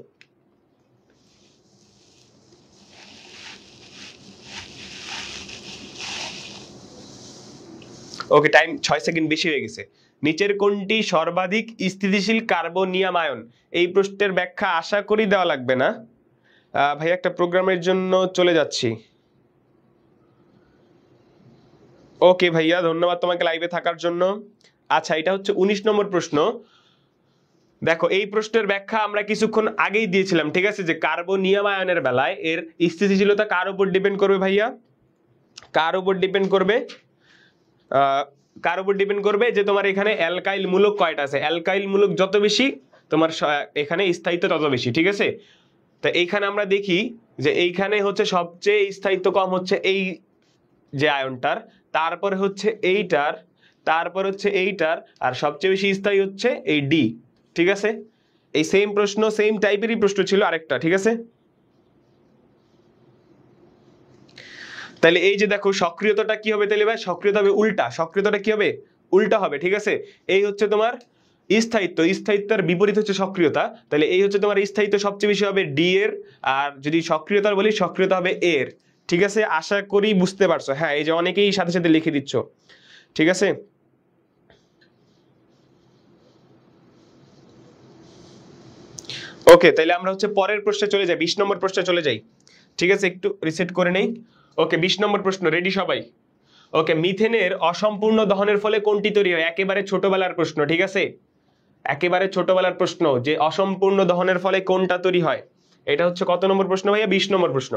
A: ওকে, টাইম 6 সেকেন্ড বেশি হয়ে গেছে। নিচের কোনটি সর্বাধিক স্থিতিশীল কার্বনিয়াম আয়ন? এই প্রশ্নের ব্যাখ্যা আশা করি দেওয়া লাগবে না ভাই, একটা প্রোগ্রামের জন্য চলে যাচ্ছি। ওকে ভাইয়া, ধন্যবাদ তোমাকে লাইভে থাকার জন্য। আচ্ছা, এটা হচ্ছে 19 নম্বর প্রশ্ন। দেখো, এই প্রশ্নের ব্যাখ্যা আমরা কিছুক্ষণ আগেই দিয়েছিলাম, ঠিক আছে, যে কার্বনিয়াম আয়নের বেলায় এর স্থিতিশীলতা কার উপর ডিপেন্ড করবে ভাইয়া? কার উপর ডিপেন্ড করবে? কার উপর ডিপেন্ড করবে যে তোমার এখানে অ্যালকাইল মূলক কয়টা আছে, অ্যালকাইল মূলক যত বেশি তোমার এখানে স্থায়িত্ব তত বেশি, ঠিক আছে। তা এইখানে আমরা দেখি যে এইখানে হচ্ছে সবচেয়ে স্থায়িত্ব কম হচ্ছে এই যে আয়নটার, তারপরে হচ্ছে এইটার, তারপর হচ্ছে এইটার, আর সবচেয়ে বেশি স্থায়ী হচ্ছে এই ডি, ঠিক আছে। এই সেম প্রশ্ন, সেম টাইপেরই প্রশ্ন ছিল আরেকটা, ঠিক আছে। তাহলে এই যে দেখো সক্রিয়তাটা কি হবে, তাহলে ভাই সক্রিয়তা হবে উল্টা, সক্রিয়তাটা কি হবে, উল্টা হবে, ঠিক আছে। এই হচ্ছে তোমার স্থায়িত্ব, স্থায়িত্বের বিপরীত হচ্ছে সক্রিয়তা, তাহলে এই হচ্ছে তোমার স্থায়িত্ব সবচেয়ে বেশি হবে ডি এর, আর যদি সক্রিয়তা বলি সক্রিয়তা হবে এর, ঠিক আছে। আশা করি বুঝতে পারছো। হ্যাঁ, এই যে অনেকেই সাথে সাথে লিখে দিচ্ছ, ঠিক আছে। ওকে, তাহলে আমরা হচ্ছে পরের প্রশ্নে চলে যাই, 20 নম্বর প্রশ্নে চলে যাই, ঠিক আছে, একটু রিসেট করে নেই। ওকে, 20 নম্বর প্রশ্ন, রেডি সবাই? ওকে, মিথেনের অসম্পূর্ণ দহনের ফলে কোনটি তৈরি হয়? একেবারে ছোটবেলার প্রশ্ন, ঠিক আছে, একেবারে ছোটবেলার প্রশ্ন, যে অসম্পূর্ণ দহনের ফলে কোনটা তৈরি হয়। এটা হচ্ছে কত নম্বর প্রশ্ন ভাইয়া? 20 নম্বর প্রশ্ন।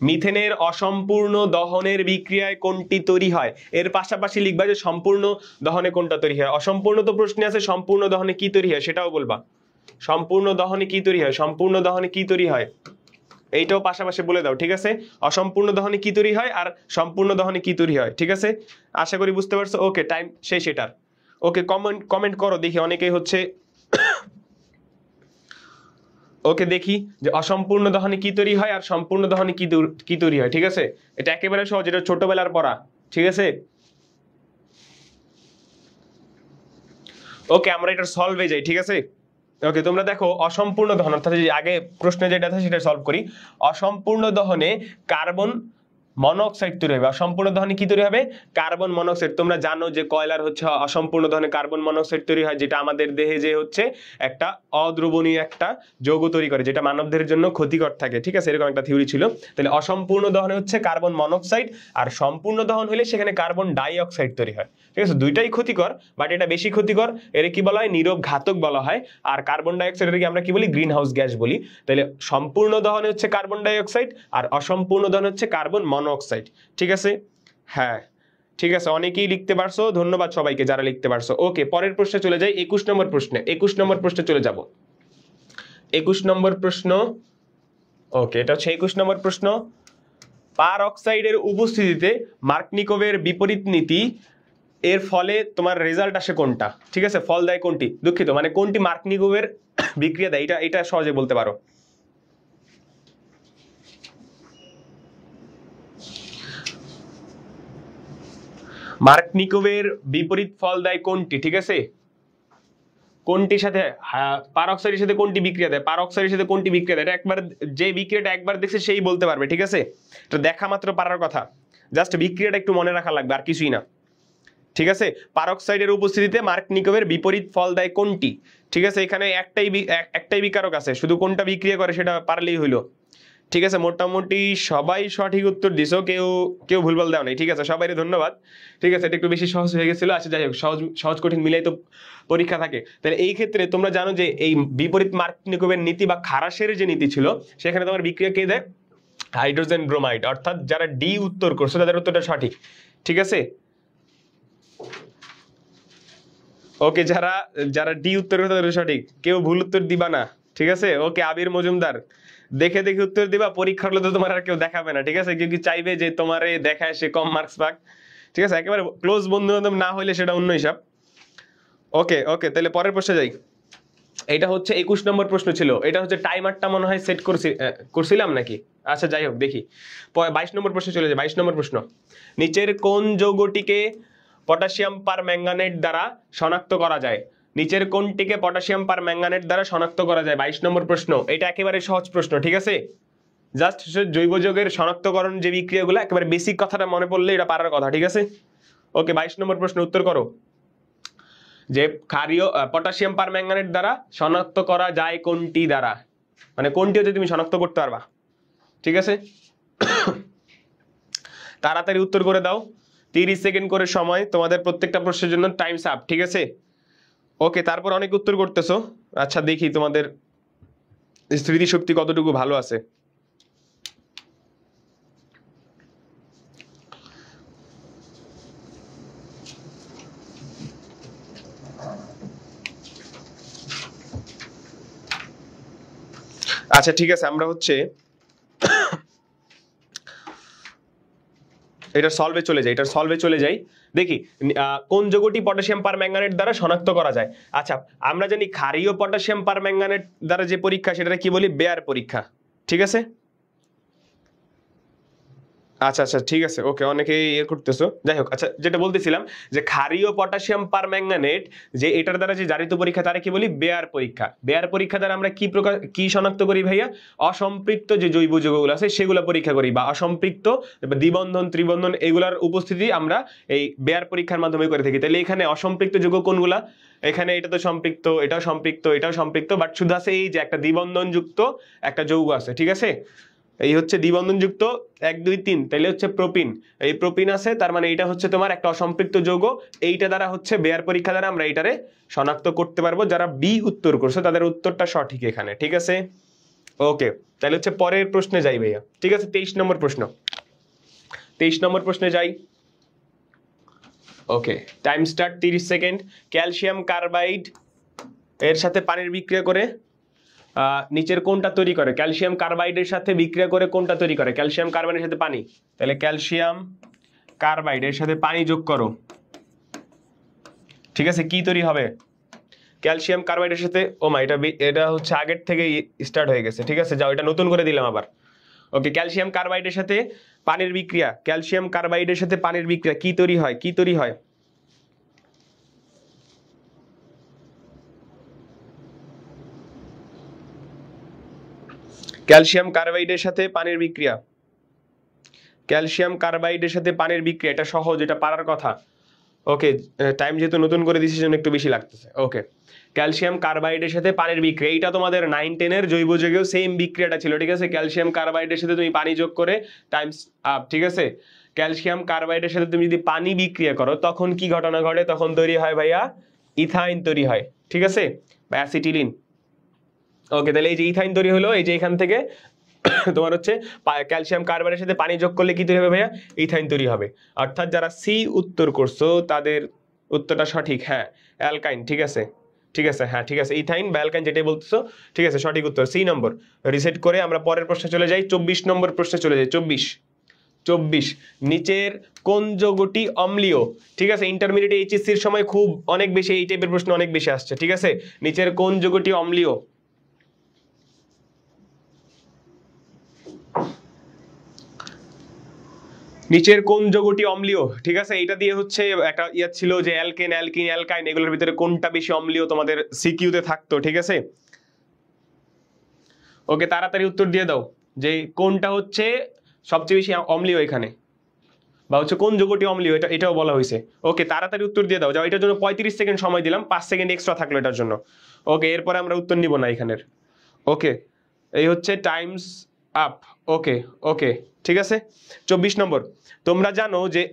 A: মিথেনের অসম্পূর্ণ দহনের বিক্রিয়ায় কোনটি তৈরি হয়? এর পাশাপাশি লিখবা যে সম্পূর্ণ দহনে কোনটা তৈরি হয়। অসম্পূর্ণ তো প্রশ্নে আছে, সম্পূর্ণ দহনে কি তৈরি হয় সেটাও বলবা। সম্পূর্ণ দহনে কি তৈরি হয়, সম্পূর্ণ দহনে কি তৈরি হয়, এইটাও পাশাপাশি বলে দাও, ঠিক আছে। অসম্পূর্ণ দহনে কি তৈরি হয় আর সম্পূর্ণ দহনে কি তৈরি হয়, ঠিক আছে। আশা করি বুঝতে পারছো। ওকে, টাইম শেষ এটার। ওকে, কমেন্ট করো দেখি, অনেকেই হচ্ছে ওকে দেখি যে অসম্পূর্ণ দহনে কি তৈরি হয় আর সম্পূর্ণ দহনে কি তৈরি হয়, ঠিক আছে। এটা একেবারে সহজ, এটা ছোটবেলার পড়া, ঠিক আছে। ওকে, আমরা এটা সলভে যাই, ঠিক আছে। ওকে, তোমরা দেখো অসম্পূর্ণ দহন অর্থাৎ আগে প্রশ্নে যেটা আছে সেটা সলভ করি। অসম্পূর্ণ দহনে কার্বন মনোক্সাইড তৈরি হবে। অসম্পূর্ণ দহনে কি তৈরি হবে? Carbon monoxide. তোমরা জানো যে কয়লার হচ্ছে অসম্পূর্ণ দহনে কার্বন মনোক্সাইড তৈরি হয়, যেটা আমাদের দেহে যে হচ্ছে একটা অদ্রবণীয় একটা যৌগ তৈরি করে, যেটা মানবদেহের জন্য ক্ষতিকর থাকে। ঠিক আছে, এরকম একটা থিওরি ছিল। তাহলে অসম্পূর্ণ দহনে হচ্ছে কার্বন মনোক্সাইড, আর সম্পূর্ণ দহন হলে সেখানে কার্বন ডাই অক্সাইড তৈরি হয়। ঠিক আছে, দুইটাই ক্ষতিকর, বাট এটা বেশি ক্ষতিকর। এর কি বলা হয়? নীরব ঘাতক বলা হয়। আর কার্বন ডাই অক্সাইডকে আমরা কি বলি? গ্রিন হাউস গ্যাস বলি। তাহলে সম্পূর্ণ দহনে হচ্ছে কার্বন ডাই অক্সাইড, আর অসম্পূর্ণ দহন হচ্ছে কার্বন মনোক্সাইড। ঠিক আছে, হ্যাঁ ঠিক আছে, অনেকেই লিখতে পারছো, ধন্যবাদ সবাইকে যারা লিখতে পারছো। ওকে, পরের প্রশ্নে চলে যাই, 21 নম্বর প্রশ্নে। 21 নম্বর প্রশ্নে চলে যাব। 21 নম্বর প্রশ্ন, ওকে এটা হচ্ছে 21 নম্বর প্রশ্ন। পার অক্সাইডের উপস্থিতিতে মার্কনিকোভের বিপরীত নীতি এর ফলে তোমার রেজাল্ট আসে কোনটা? ঠিক আছে, ফল দেয় কোনটি, দুঃখিত মানে কোনটি মার্কনিকোভের বিক্রিয়া দেয়, এটা সহজে বলতে পারো। মার্কনিকোভের বিপরীত ফল দেয় কোনটি? ঠিক আছে, কোনটির সাথে পারঅক্সাইডের সাথে কোনটি বিক্রিয়া দেয়? পারঅক্সাইডের সাথে কোনটি বিক্রিয়া দেয়? এটা একবার যে বিক্রিয়াটা একবার দেখছে সেই বলতে পারবে। ঠিক আছে, তো দেখা মাত্র পারার কথা, জাস্ট বিক্রিয়াটা একটু মনে রাখা লাগবে, আর কিছুই না। ঠিক আছে, পারঅক্সাইডের উপস্থিতিতে মার্কনিকোভের বিপরীত ফল দেয় কোনটি? ঠিক আছে, এখানে একটাই বিকারক আছে, শুধু কোনটা বিক্রিয়া করে সেটা পারলেই হইলো। ঠিক আছে, মোটামুটি সবাই সঠিক উত্তর দিছো, কেউ কেউ ভুলভাল দেও নাই। ঠিক আছে, সবাইকে ধন্যবাদ। ঠিক আছে, এটা একটু বেশি সহজ হয়ে গেছিল। আচ্ছা যাই হোক, সহজ সহজ কঠিন মিলাই তো পরীক্ষা থাকে। তাহলে এই ক্ষেত্রে তোমরা জানো যে এই বিপরীত মার্কনিকোভের নীতি বা খারাসের যে নীতি ছিল, সেখানে তোমার বিক্রিয়া কে দেয়? Hydrogen bromide. অর্থাৎ যারা ডি উত্তর করছো তাদের উত্তরটা সঠিক। ঠিক আছে, ওকে, যারা যারা ডি উত্তর করছো তাদের সঠিক, কেউ ভুল উত্তর দিবা না। ঠিক আছে, ওকে, আবির মজুমদার দেখে দেখে উত্তর দিবা, পরীক্ষা হলে তো তোমার আর কেউ দেখাবে না। ঠিক আছে, কেউ কি চাইবে যে তোমারে দেখায় সে কম মার্কস পাক? ঠিক আছে, একেবারে ক্লোজ বন্ধু বান্ধব না হইলে সেটা অন্য হিসাব। ওকে ওকে, তাহলে পরের প্রশ্নে যাই। এটা হচ্ছে 21 নম্বর প্রশ্ন ছিল। এটা হচ্ছে টাইমারটা মনে হয় সেট করছিলাম নাকি? আচ্ছা যাই হোক, দেখি 22 নম্বর প্রশ্নে চলে যায়। 22 নম্বর প্রশ্ন, নিচের কোন যৌগটিকে পটাশিয়াম পার ম্যাঙ্গানেট দ্বারা শনাক্ত করা যায়? নিচের কোনটিকে পটাশিয়াম পার ম্যাঙ্গানেট দ্বারা শনাক্ত করা যায়? 22 নম্বর প্রশ্ন, এটা একেবারে সহজ প্রশ্ন। ঠিক আছে, জাস্ট জৈব যৌগের শনাক্তকরণ যে বিক্রিয়াগুলো, একেবারে বেসিক কথাটা মনে পড়লে এটা পারার কথা। ঠিক আছে, ওকে, 22 নম্বর প্রশ্ন উত্তর করো, যে ক্ষারীয় পটাশিয়াম পার ম্যাঙ্গানেট দ্বারা শনাক্ত করা যায় কোনটি দ্বারা, মানে কোনটি হচ্ছে তুমি শনাক্ত করতে পারবা। ঠিক আছে, তাড়াতাড়ি উত্তর করে দাও, 30 সেকেন্ড করে সময় তোমাদের প্রত্যেকটা প্রশ্নের জন্য, টাইমস আপ। ঠিক আছে, ওকে, তারপর অনেক উত্তর করতেছো। আচ্ছা দেখি তোমাদের স্মৃতিশক্তি কতটুকু ভালো আছে। আচ্ছা ঠিক আছে, আমরা হচ্ছে এটা সলভে চলে যাই, দেখি কোন যৌগটি পটাশিয়াম পার ম্যাঙ্গানেট দ্বারা শনাক্ত করা যায়। আচ্ছা, আমরা জানি ক্ষারীয় পটাশিয়াম পার ম্যাঙ্গানেট দ্বারা যে পরীক্ষা, সেটা কি বলি? বেয়ার পরীক্ষা। ঠিক আছে, আচ্ছা আচ্ছা ঠিক আছে, ওকে, অনেকে ইয়ে করতেছো, যাই হোক। আচ্ছা, যেটা বলতেছিলাম যে ক্ষারীয় পটাশিয়াম পার ম্যাঙ্গানেট যে এটার দ্বারা যে জারিত পরীক্ষা, তারা কি বলি? বেয়ার পরীক্ষা। বেয়ার পরীক্ষা দ্বারা আমরা কি শনাক্ত করি ভাইয়া? অসম্পৃক্ত যে জৈব যৌগগুলো আছে সেগুলো পরীক্ষা করি, বা অসম্পৃক্ত দ্বিবন্ধন ত্রিবন্ধন এগুলার উপস্থিতি আমরা এই বেয়ার পরীক্ষার মাধ্যমে করে থাকি। তাহলে এখানে অসম্পৃক্ত যৌগ কোনগুলা? এখানে এটা তো সম্পৃক্ত, এটাও সম্পৃক্ত, এটাও সম্পৃক্ত, বাট শুধু আছে এই যে একটা দ্বিবন্ধন যুক্ত একটা যৌগ আছে। ঠিক আছে, এই হচ্ছে দ্বিবন্ধনযুক্ত 1 2 3, তাইলে হচ্ছে প্রোপিন। এই প্রোপিন আছে, তার মানে এটা হচ্ছে তোমার একটা অসম্পৃক্ত যৌগ। এইটা দ্বারা হচ্ছে বেয়ার পরীক্ষা দ্বারা আমরা এইটারে শনাক্ত করতে পারবো। যারা বি উত্তর করছে তাদের উত্তরটা সঠিক এখানে। ঠিক আছে, ওকে, তাহলে হচ্ছে পরের প্রশ্নে যাই ভাইয়া। ঠিক আছে, 23 নম্বর প্রশ্ন, 23 নম্বর প্রশ্নে যাই। Okay, time start, 30 second. Calcium carbide এর সাথে পানির বিক্রিয়া করে নিচের কোনটা তৈরি করে? ক্যালসিয়াম কার্বাইডের সাথে বিক্রিয়া করে কোনটা তৈরি করে? ক্যালসিয়াম কার্বাইডের সাথে পানি, তাহলে ক্যালসিয়াম কার্বাইডের সাথে পানি যোগ করো। ঠিক আছে, কি তৈরি হবে? ক্যালসিয়াম কার্বাইডের সাথে, ও মা, এটা হচ্ছে আগের থেকে স্টার্ট হয়ে গেছে। ঠিক আছে, যাও, এটা নতুন করে দিলাম আবার। ওকে, ক্যালসিয়াম কার্বাইডের সাথে পানির বিক্রিয়া, ক্যালসিয়াম কার্বাইডের সাথে পানির বিক্রিয়া কি তৈরি হয়? কি তৈরি হয়? ক্যালসিয়াম কার্বাইডের সাথে পানির বিক্রিয়া, ক্যালসিয়াম কার্বাইডের সাথে পানির বিক্রিয়া, এটা সহজ, এটা পারার কথা। ওকে, টাইম যেহেতু নতুন করে দিয়েছি জন্য একটু বেশি লাগতেছে। ওকে, ক্যালসিয়াম কার্বাইডের সাথে পানির বিক্রিয়া, এইটা তোমাদের 9-10 জৈব যৌগেও সেম বিক্রিয়াটা ছিল, ঠিক আছে। ক্যালসিয়াম কার্বাইডের সাথে তুমি পানি যোগ করে টাইমস আপ, ঠিক আছে। ক্যালসিয়াম কার্বাইডের সাথে তুমি যদি পানি বিক্রিয়া করো তখন কি ঘটনা ঘটে, তখন তৈরি হয় ভাইয়া ইথাইন তৈরি হয়, ঠিক আছে, বা অ্যাসিটিলিন। ওকে, তাহলে এই যে ইথাইন তৈরি হলো, এই যে এখান থেকে তোমার হচ্ছে ক্যালসিয়াম কার্বাইডের সাথে পানি যোগ করলে কি তৈরি হবে ভাইয়া, ইথাইন তৈরি হবে। অর্থাৎ যারা সি উত্তর করছো তাদের উত্তরটা সঠিক। হ্যাঁ, অ্যালকাইন, ঠিক আছে, ঠিক আছে, হ্যাঁ ঠিক আছে, ইথাইন বা অ্যালকাইন যেটাই বলতেছো, ঠিক আছে, সঠিক উত্তর সি নম্বর। রিসেট করে আমরা পরের প্রশ্নে চলে যাই, 24 নম্বর প্রশ্নে চলে যাই। 24 নিচের কোন যৌগটি অম্লীয়, ঠিক আছে। ইন্টারমিডিয়েট এইচএসসির সময় খুব অনেক বেশি এই টাইপের প্রশ্ন অনেক বেশি আসছে, ঠিক আছে। নিচের কোন যৌগটি অম্লীয়, নিচের কোন যৌগটি অম্লীয়, ঠিক আছে। এটা দিয়ে হচ্ছে একটা ইয়া ছিল যে অ্যালকেন, অ্যালকিন, অ্যালকাইন, এগুলোর ভিতরে কোনটা বেশি অম্লীয় তোমাদের সিকিউতে থাকতো, ঠিক আছে। ওকে, তাড়াতাড়ি উত্তর দিয়ে দাও যে কোনটা হচ্ছে সবচেয়ে বেশি অম্লীয় এখানে, বা হচ্ছে কোন যৌগটি অম্লীয়, এটাও বলা হয়েছে। ওকে, তাড়াতাড়ি উত্তর দিয়ে দাও। যাও, এটার জন্য 35 সেকেন্ড সময় দিলাম, 5 সেকেন্ড এক্সট্রা থাকলো এটার জন্য। ওকে, এরপরে আমরা উত্তর নিব না এখানের। ওকে, এই হচ্ছে টাইমস আপ। ওকে ওকে, ঠিক আছে। 24 নম্বর, তোমরা জানো যে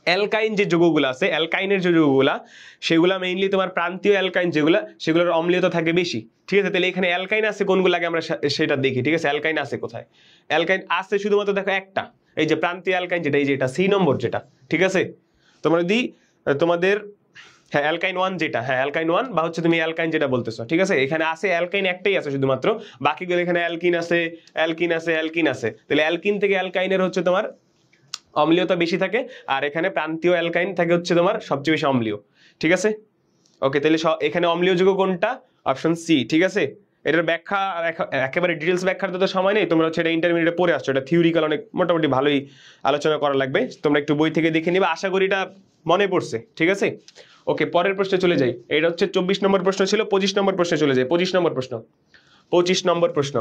A: অ্যালকাইন যে যৌগগুলো আছে, অ্যালকাইনের যে যৌগগুলা, সেগুলা মেইনলি তোমার প্রান্তীয় অ্যালকাইন যেগুলা, সেগুলোর অম্লীয়তা থাকে বেশি, ঠিক আছে। তাহলে এখানে অ্যালকাইন আছে কোনগুলো আগে আমরা সেটা দেখি, ঠিক আছে। অ্যালকাইন আছে কোথায়, অ্যালকাইন আছে শুধুমাত্র দেখো একটা, এই যে প্রান্তীয় অ্যালকাইন যেটা, এই যে এটা সি নম্বর যেটা, ঠিক আছে। তোমরা যদি তোমাদের হ্যাঁ অ্যালকাইন 1 যেটা, হ্যাঁ অ্যালকাইন 1 বা হচ্ছে তুমি অ্যালকাইন যেটা বলতেছো, ঠিক আছে। এখানে আছে অ্যালকাইন একটাই আছে শুধুমাত্র, বাকিগুলো এখানে অ্যালকিন আছে, অ্যালকিন আছে, অ্যালকিন আছে। তাহলে অ্যালকিন থেকে অ্যালকাইনের হচ্ছে তোমার অম্লীয়তা বেশি থাকে, আর এখানে প্রান্তীয় অ্যালকাইন থাকে হচ্ছে তোমার সবচেয়ে বেশি অম্লীয়, ঠিক আছে। ওকে, তাহলে এখানে অম্লীয় যৌগ কোনটা, অপশন সি, ঠিক আছে। এটার ব্যাখ্যা একেবারে ডিটেলস ব্যাখ্যার তো সময় নেই, তোমরা হচ্ছে এটা ইন্টারমিডিয়েটে পড়ে আসছো, এটা থিওরিক্যাল অনেক মোটামুটি ভালোই আলোচনা করা লাগবে, তোমরা একটু বই থেকে দেখে নিবে, আশা করি এটা মনে পড়ছে, ঠিক আছে। ওকে, পরের প্রশ্নে চলে যাই। এটা হচ্ছে 24 নম্বর প্রশ্ন ছিল, 25 নম্বর প্রশ্নে চলে যাই। 25 নম্বর প্রশ্ন, 25 নম্বর প্রশ্ন,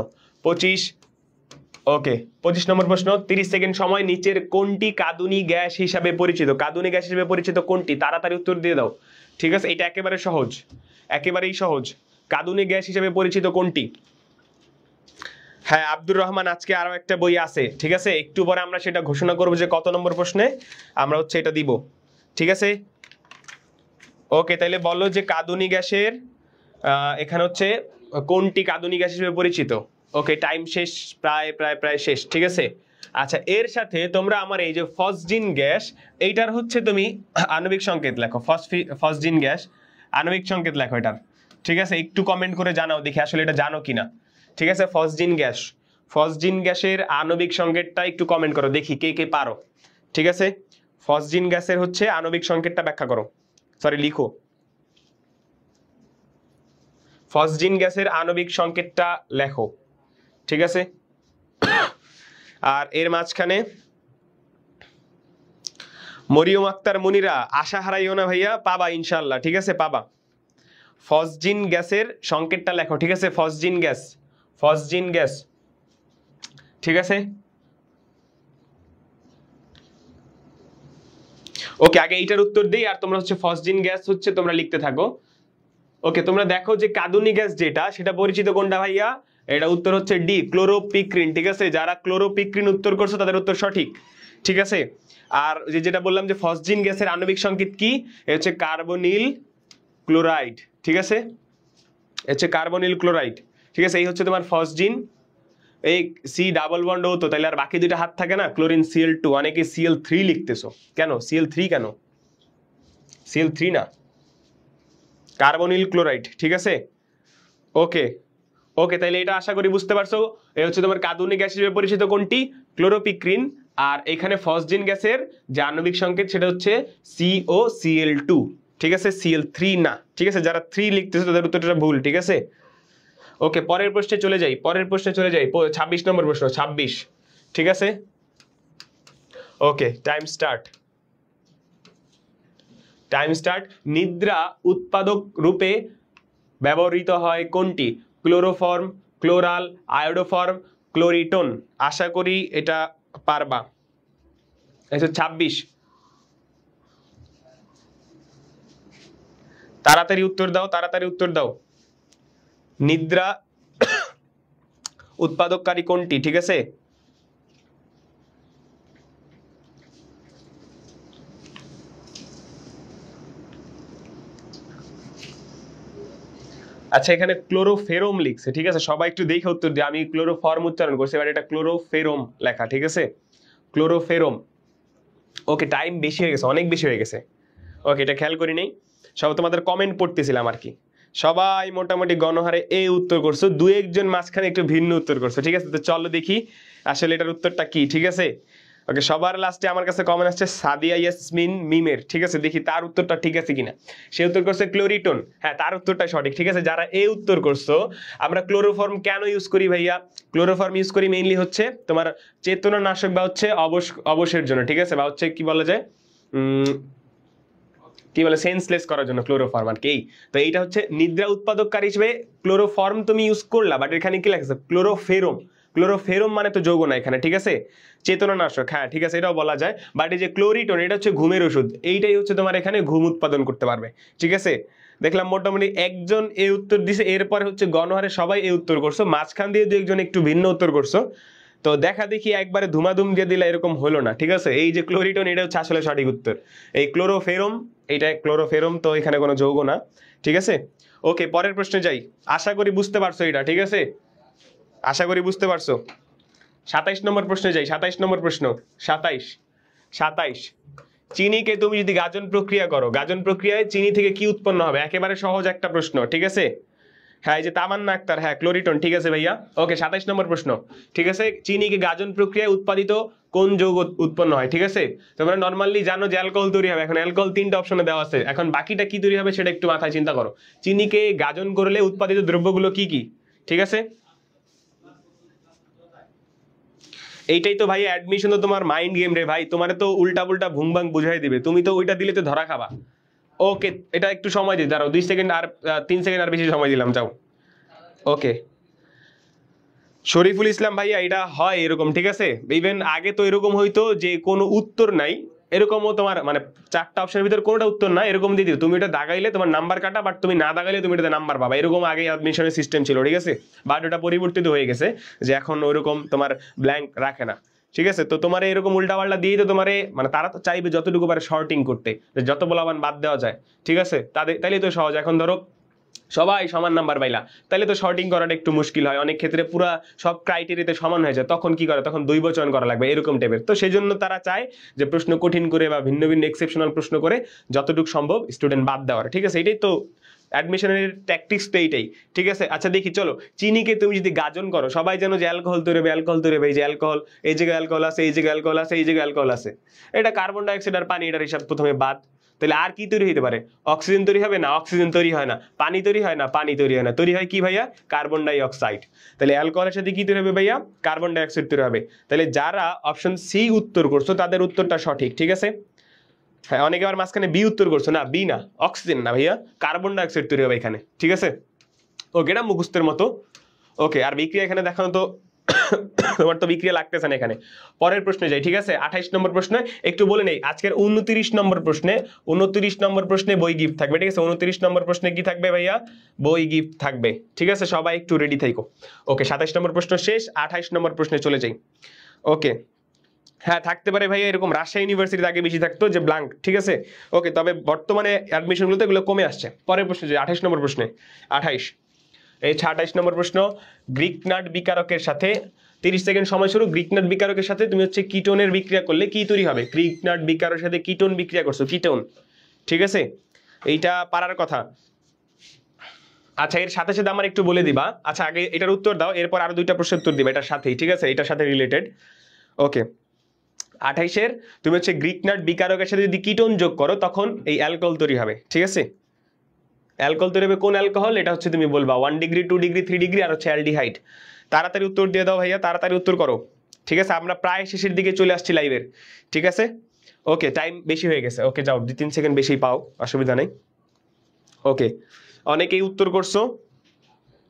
A: 25। ওকে, 25 নম্বর প্রশ্ন, 30 সেকেন্ড সময়। নিচের কোনটি কাঁদুনি গ্যাস হিসাবে পরিচিত, কাঁদুনি গ্যাস হিসেবে পরিচিত কোনটি, তাড়াতাড়ি উত্তর দিয়ে দাও, ঠিক আছে। এটা একেবারে সহজ, একেবারেই সহজ। কাঁদুনি গ্যাস হিসেবে পরিচিত কোনটি? হ্যাঁ আব্দুর রহমান, আজকে আরো একটা বই আছে, ঠিক আছে। একটু পরে আমরা সেটা ঘোষণা করবো যে কত নম্বর প্রশ্নে আমরা হচ্ছে এটা দিব, ঠিক আছে। ওকে, তাহলে বলো যে কাঁদুনি গ্যাসের এখানে হচ্ছে কোনটি কাঁদুনি গ্যাস হিসেবে পরিচিত। ওকে, টাইম শেষ, প্রায় প্রায় প্রায় শেষ, ঠিক আছে। আচ্ছা, এর সাথে তোমরা আমার এই যে ফসজিন গ্যাস, এইটার হচ্ছে তুমি আণবিক সংকেত লেখো, ফসজিন গ্যাস আণবিক সংকেত লেখো এটার, ঠিক আছে। একটু কমেন্ট করে জানাও দেখি আসলে এটা জানো কিনা, ঠিক আছে। ফসজিন গ্যাস, ফসজিন গ্যাসের আণবিক সংকেতটা একটু কমেন্ট করো দেখি কে কে পারো, ঠিক আছে। ফসজিন গ্যাসের হচ্ছে আণবিক সংকেতটা ব্যাখ্যা করো, সরি লিখো। ফসজিন গ্যাসের আণবিক সংকেতটা লেখো, ঠিক আছে। আর এর মাঝখানে মরিয়ম আক্তার মুনিরা, আশা হারাইও না ভাইয়া, পাবা ইনশাল্লাহ, ঠিক আছে, পাবা। ফসজিন গ্যাসের সংকেতটা লেখো, ঠিক আছে। ফসজিন গ্যাস, ফসজিন গ্যাস, ঠিক আছে। ওকে, আগে এইটার উত্তর দিই আর তোমরা হচ্ছে ফসজিন গ্যাস হচ্ছে তোমরা লিখতে থাকো। ওকে, তোমরা দেখো যে কাঁদুনি গ্যাস যেটা, সেটা পরিচিত কোনটা ভাইয়া, এটা উত্তর হচ্ছে ডি, ক্লোরোপিক্রিন, ঠিক আছে। যারা ক্লোরোপিক্রিন উত্তর করছো তাদের উত্তর সঠিক, ঠিক আছে। আর যেটা বললাম যে ফসজিন গ্যাসের আণবিক সংকেত কি, এটা হচ্ছে কার্বনিল ক্লোরাইড, ঠিক আছে, হচ্ছে কার্বনিল ক্লোরাইড, ঠিক আছে। এই হচ্ছে তোমার ফসজিন, এই সি ডাবল বন্ড হতো তাহলে আর বাকি দুইটা হাত থাকে না, ক্লোরিন Cl2, অনেকে Cl3 লিখতেছো কেন, Cl3 কেন, Cl3 না, কার্বনিল ক্লোরাইড, ঠিক আছে। ওকে ওকে, তাহলে এটা আশা করি বুঝতে পারছো। এই হচ্ছে তোমার কাঁদুনি গ্যাস হিসেবে পরিচিত কোনটি, ক্লোরোপিক্রিন। আর এখানে ফসজিন গ্যাসের যে আণবিক সংকেত সেটা হচ্ছে COCl2, ঠিক আছে, Cl3 না, ঠিক আছে। যারা 3 লিখতেছে তাদের উত্তরটা ভুল, ঠিক আছে। ওকে, পরের প্রশ্নে চলে যাই, পরের প্রশ্নে চলে যাই। 26 নম্বর প্রশ্ন, 26, ঠিক আছে। ওকে, টাইম স্টার্ট, টাইম স্টার্ট। নিদ্রা উৎপাদক রূপে ব্যবহৃত হয় কোনটি, ক্লোরোফর্ম, ক্লোরাল, আয়োডোফর্ম, ক্লোরিটোন। আশা করি এটা পারবা। 26। তাড়াতাড়ি উত্তর দাও, তাড়াতাড়ি উত্তর দাও। নিদ্রা উৎপাদককারী কোনটি? ঠিক আছে, আচ্ছা এখানে ক্লোরোফেরোম লিখছে, ঠিক আছে, সবাই একটু দেখে উত্তর দিই। আমি ক্লোরোফর্ম উচ্চারণ করছি, এবার এটা ক্লোরোফেরোম লেখা, ঠিক আছে, ক্লোরোফেরোম। ওকে, টাইম বেশি হয়ে গেছে, অনেক বেশি হয়ে গেছে। ওকে, এটা খেয়াল করি নেই, সব তোমাদের কমেন্ট পড়তেছিলাম আর কি। সবাই মোটামুটি গণহারে এই উত্তর করছো, দু একজন মাঝখানে একটু ভিন্ন উত্তর করছো, ঠিক আছে। তো চলো দেখি আসলে এটার উত্তরটা কি, ঠিক আছে। ওকে, সবার লাস্টে আমার কাছে কমেন্ট আসছে সাদিয়া ইয়াসমিন মিমের, ঠিক আছে, দেখি তার উত্তরটা ঠিক আছে কিনা। সে উত্তর করছে ক্লোরিটোন, হ্যাঁ তার উত্তরটা সঠিক, ঠিক আছে। যারা এই উত্তর করছো, আমরা ক্লোরোফর্ম কেন ইউজ করি ভাইয়া? ক্লোরোফর্ম ইউজ করি মেইনলি হচ্ছে তোমার চেতনানাশক বা হচ্ছে অবশের জন্য, ঠিক আছে, বা হচ্ছে কি বলা যায়, কি বলে, সেন্সলেস করার জন্য ক্লোরোফর্ম আর কি। তো এইটা হচ্ছে নিদ্রা উৎপাদককারী হিসেবে ক্লোরোফর্ম তুমি ইউজ করলা, বাট এখানে কি লাগছে ক্লোরোফেরোম। ক্লোরোফেরোম মানে তো যৌগ না এখানে, ঠিক আছে, চেতনানাশক, হ্যাঁ ঠিক আছে, এটাও বলা যায়। বাট এই যে ক্লোরিটোন, এটা হচ্ছে ঘুমের ওষুধ, এইটাই হচ্ছে তোমার এখানে ঘুম উৎপাদন করতে পারবে, ঠিক আছে। দেখলাম মোটামুটি একজন এই উত্তর দিছে, এরপরে হচ্ছে গণহারে সবাই এই উত্তর করছো, মাঝখান দিয়ে দু একজন একটু ভিন্ন উত্তর করছো। তো দেখা দেখি একবারে ধুমাধুম দিয়ে দিলে এরকম হলো না, ঠিক আছে। এই যে ক্লোরিটোন, এটা হচ্ছে আসলে সঠিক উত্তর। এই ক্লোরোফেরোম, এইটা ক্লোরোফেরোম, তো এখানে কোনো যৌগ না, ঠিক আছে। ওকে, পরের প্রশ্নে যাই। আশা করি বুঝতে পারছো এটা, ঠিক আছে, আশা করি বুঝতে পারছো। 27 নম্বর প্রশ্নে যাই, 27 নম্বর প্রশ্ন, 27। চিনিকে তুমি যদি গাজন প্রক্রিয়া করো, গাজন প্রক্রিয়ায় চিনি থেকে কি উৎপন্ন হবে? একেবারে সহজ একটা প্রশ্ন, ঠিক আছে। হ্যাঁ, এই যে তামান্না আক্তার, হ্যাঁ ক্লোরিটোন, ঠিক আছে ভাইয়া। ওকে, 27 নম্বর প্রশ্ন, ঠিক আছে। চিনিকে গাজন প্রক্রিয়ায় উৎপাদিত কোন যৌগ উৎপন্ন হয়? ঠিক আছে, তোমরা নর্মালি জানো যে অ্যালকোহল তৈরি হবে, এখন অ্যালকোহল 3টা অপশনে দেওয়া আছে, এখন বাকিটা কি তৈরি হবে সেটা একটু মাথায় চিন্তা করো। চিনিকে গাজন করলে উৎপাদিত দ্রব্যগুলো কি কি, ঠিক আছে। এইটাই তো ভাই অ্যাডমিশন, তো তোমার মাইন্ড গেম রে ভাই, তোমার তো উল্টা পুল্টা ভুংবাং বুঝাই দিবে, তুমি তো ওইটা দিলে তো ধরা খাবা। ওকে, এটা একটু সময় দিই, দাঁড়াও 2 সেকেন্ড আর 3 সেকেন্ড আর বেশি সময় দিলাম, যাও। ওকে, শরীফুল ইসলাম ভাইয়া, এটা হয় এরকম, ঠিক আছে। ইভেন আগে তো এরকম হইতো যে কোনো উত্তর নাই, এরকমও তোমার মানে 4টা অপশনের ভিতর কোনোটা উত্তর না, এরকম দিয়ে দিও, তুমি এটা দাগাইলে তোমার নাম্বার কাটা, বাট তুমি না দাগাইলে তুমি এটাতে নাম্বার পাবা, এরকম আগে অ্যাডমিশনের সিস্টেম ছিল, ঠিক আছে। বাট ওটা পরিবর্তিত হয়ে গেছে, যে এখন ওইরকম তোমার ব্ল্যাঙ্ক রাখে না, ঠিক আছে। তো তোমার এরকম উল্টাপাল্টা দিয়েই তো তোমার মানে তারা তো চাইবে যতটুকু পারে শর্টিং করতে, যে যত বলাবান বাদ দেওয়া যায়, ঠিক আছে, তাইলে তো সহজ। এখন ধরো সবাই সমান নাম্বার পাইলা, তাহলে তো শর্টিং করাটা একটু মুশকিল হয়, অনেক ক্ষেত্রে পুরো সব ক্রাইটেরিয়াতে সমান হয়ে যায়, তখন কি করে, তখন দৈবচয়ন করা লাগবে এরকম টাইপের। তো সেই জন্য তারা চায় যে প্রশ্ন কঠিন করে বা ভিন্ন ভিন্ন এক্সেপশনাল প্রশ্ন করে যতটুকু সম্ভব স্টুডেন্ট বাদ দেওয়ার, ঠিক আছে। এটাই তো অ্যাডমিশনের ট্যাকটিক্স, তো এইটাই, ঠিক আছে। আচ্ছা দেখি, চলো, চিনিকে তুমি যদি গাজন করো, সবাই জানো যে অ্যালকোহল তৈরি হবে, অ্যালকোহল তৈরি হবে, এই যে অ্যালকোহল, এই জায়গায় অ্যালকোহল আছে, এই জায়গায় অ্যালকোহল আছে, এই জায়গায় অ্যালকোহল আছে, এটা কার্বন ডাইঅক্সাইড আর পানি, এটার হিসাব প্রথমে বাদ। তাহলে আর কি তৈরি হতে পারে? অক্সিজেন তৈরি হবে না, অক্সিজেন তৈরি হয় না। পানি তৈরি হয় না, পানি তৈরি হয় না। তৈরি হয় কি ভাইয়া? Carbon die oxide. তাহলে অ্যালকোহলের সাথে কি তৈরি হবে ভাইয়া? কার্বন ডাই অক্সাইড তৈরি হবে। তাহলে যারা অপশন সি উত্তর করছো তাদের উত্তরটা সঠিক, ঠিক আছে। হ্যাঁ, অনেকে আবার মাঝখানে বি উত্তর করছো, না বি না, অক্সিজেন না ভাইয়া, কার্বন ডাই অক্সাইড তৈরি হবে এখানে, ঠিক আছে। ওকে, এটা মুখস্থের মতো। ওকে, আর বিক্রিয়া এখানে দেখানো তো তোমার তো বিক্রিয়া লাগতেছে না এখানে। পরের প্রশ্নে যাই, ঠিক আছে। 28 নম্বর প্রশ্নে একটু বলে নেই, আজকের 29 নম্বর প্রশ্নে বই গিফট থাকবে, ঠিক আছে। 29 নম্বর প্রশ্নে কি থাকবে ভাইয়া? বই গিফট থাকবে, ঠিক আছে, সবাই একটু রেডি থাকো। ওকে, 27 নম্বর প্রশ্ন শেষ, 28 নম্বর প্রশ্নে চলে যাই। ওকে, হ্যাঁ থাকতে পারে ভাইয়া, এরকম রাজশাহী ইউনিভার্সিটিতে আগে বেশি থাকতো যে ব্ল্যাঙ্ক, ঠিক আছে। ওকে, তবে বর্তমানে অ্যাডমিশনগুলোতে এগুলো কমে আসছে। পরের প্রশ্নে যে 28 নম্বর প্রশ্নে, 28 এই 28 নম্বর প্রশ্ন, গ্রিক নাট বিকারকের সাথে 30 সেকেন্ড সময় শুরু। গ্রিক নাট বিকারকের সাথে তুমি হচ্ছে কিটোনের বিক্রিয়া করলে কি তৈরি হবে? গ্রিক নাট বিকারের সাথে কিটোন বিক্রিয়া করছো, কিটোন, ঠিক আছে, এইটা পারার কথা। আচ্ছা, এর সাথে সাথে আমার একটু বলে দিবা, আচ্ছা আগে এটার উত্তর দাও, এরপর আরো 2টা প্রশ্নের উত্তর দিবা এটার সাথেই, ঠিক আছে, এটার সাথে রিলেটেড। ওকে, 28-এর তুমি হচ্ছে গ্রিক নাট বিকারকের সাথে যদি কিটোন যোগ করো তখন এই অ্যালকোহল তৈরি হবে, ঠিক আছে। অ্যালকোহল তৈরি হবে, কোন অ্যালকোহল এটা হচ্ছে তুমি বলবা, 1 ডিগ্রি 2 ডিগ্রি 3 ডিগ্রি আর হচ্ছে অ্যালডিহাইড। তাড়াতাড়ি উত্তর দিয়ে দাও ভাইয়া, তাড়াতাড়ি উত্তর করো, ঠিক আছে, আমরা প্রায় শেষের দিকে চলে আসছি লাইভের, ঠিক আছে। ওকে, টাইম বেশি হয়ে গেছে, ওকে যাও, 2-3 সেকেন্ড বেশি পাও, অসুবিধা নেই। ওকে, অনেকেই উত্তর করছো,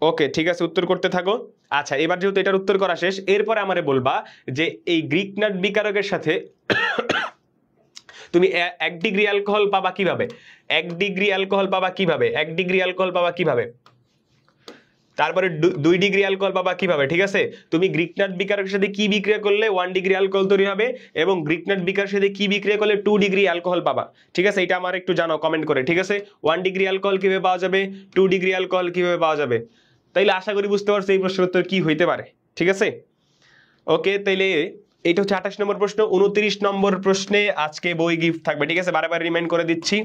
A: ওকে ঠিক আছে, উত্তর করতে থাকো। আচ্ছা, এবার যেহেতু এটার উত্তর করা শেষ, এরপরে আমারে বলবা যে এই গ্রিক নাট বিকারকের সাথে তুমি 1 ডিগ্রি অ্যালকোহল পাবা কিভাবে, 1 ডিগ্রি অ্যালকোহল পাবা কিভাবে, 1 ডিগ্রি অ্যালকোহল পাবা কিভাবে, তারপরে 2 ডিগ্রি অ্যালকোহল পাবা কিভাবে। ঠিক আছে, তুমি গ্রিক নাট বিকারের সাথে কি বিক্রিয়া করলে 1 ডিগ্রি অ্যালকোহল তৈরি হবে, এবং গ্রিক নাট বিকারের সাথে কি বিক্রিয়া করলে 2 ডিগ্রি অ্যালকোহল পাবা। ঠিক আছে, এটা আমার একটু জানাও কমেন্ট করে। ঠিক আছে, 1 ডিগ্রি অ্যালকোহল কিভাবে পাওয়া যাবে, 2 ডিগ্রি অ্যালকোহল কিভাবে পাওয়া যাবে। তাইলে আশা করি বুঝতে পারছো এই প্রশ্নের উত্তর কি হইতে পারে। ঠিক আছে, ওকে, তাইলে এইটা হচ্ছে 28 নম্বর প্রশ্ন। 29 নম্বর প্রশ্নে আজকে বই গিফট থাকবে। ঠিক আছে, বারবার রিমাইন্ড করে দিচ্ছি।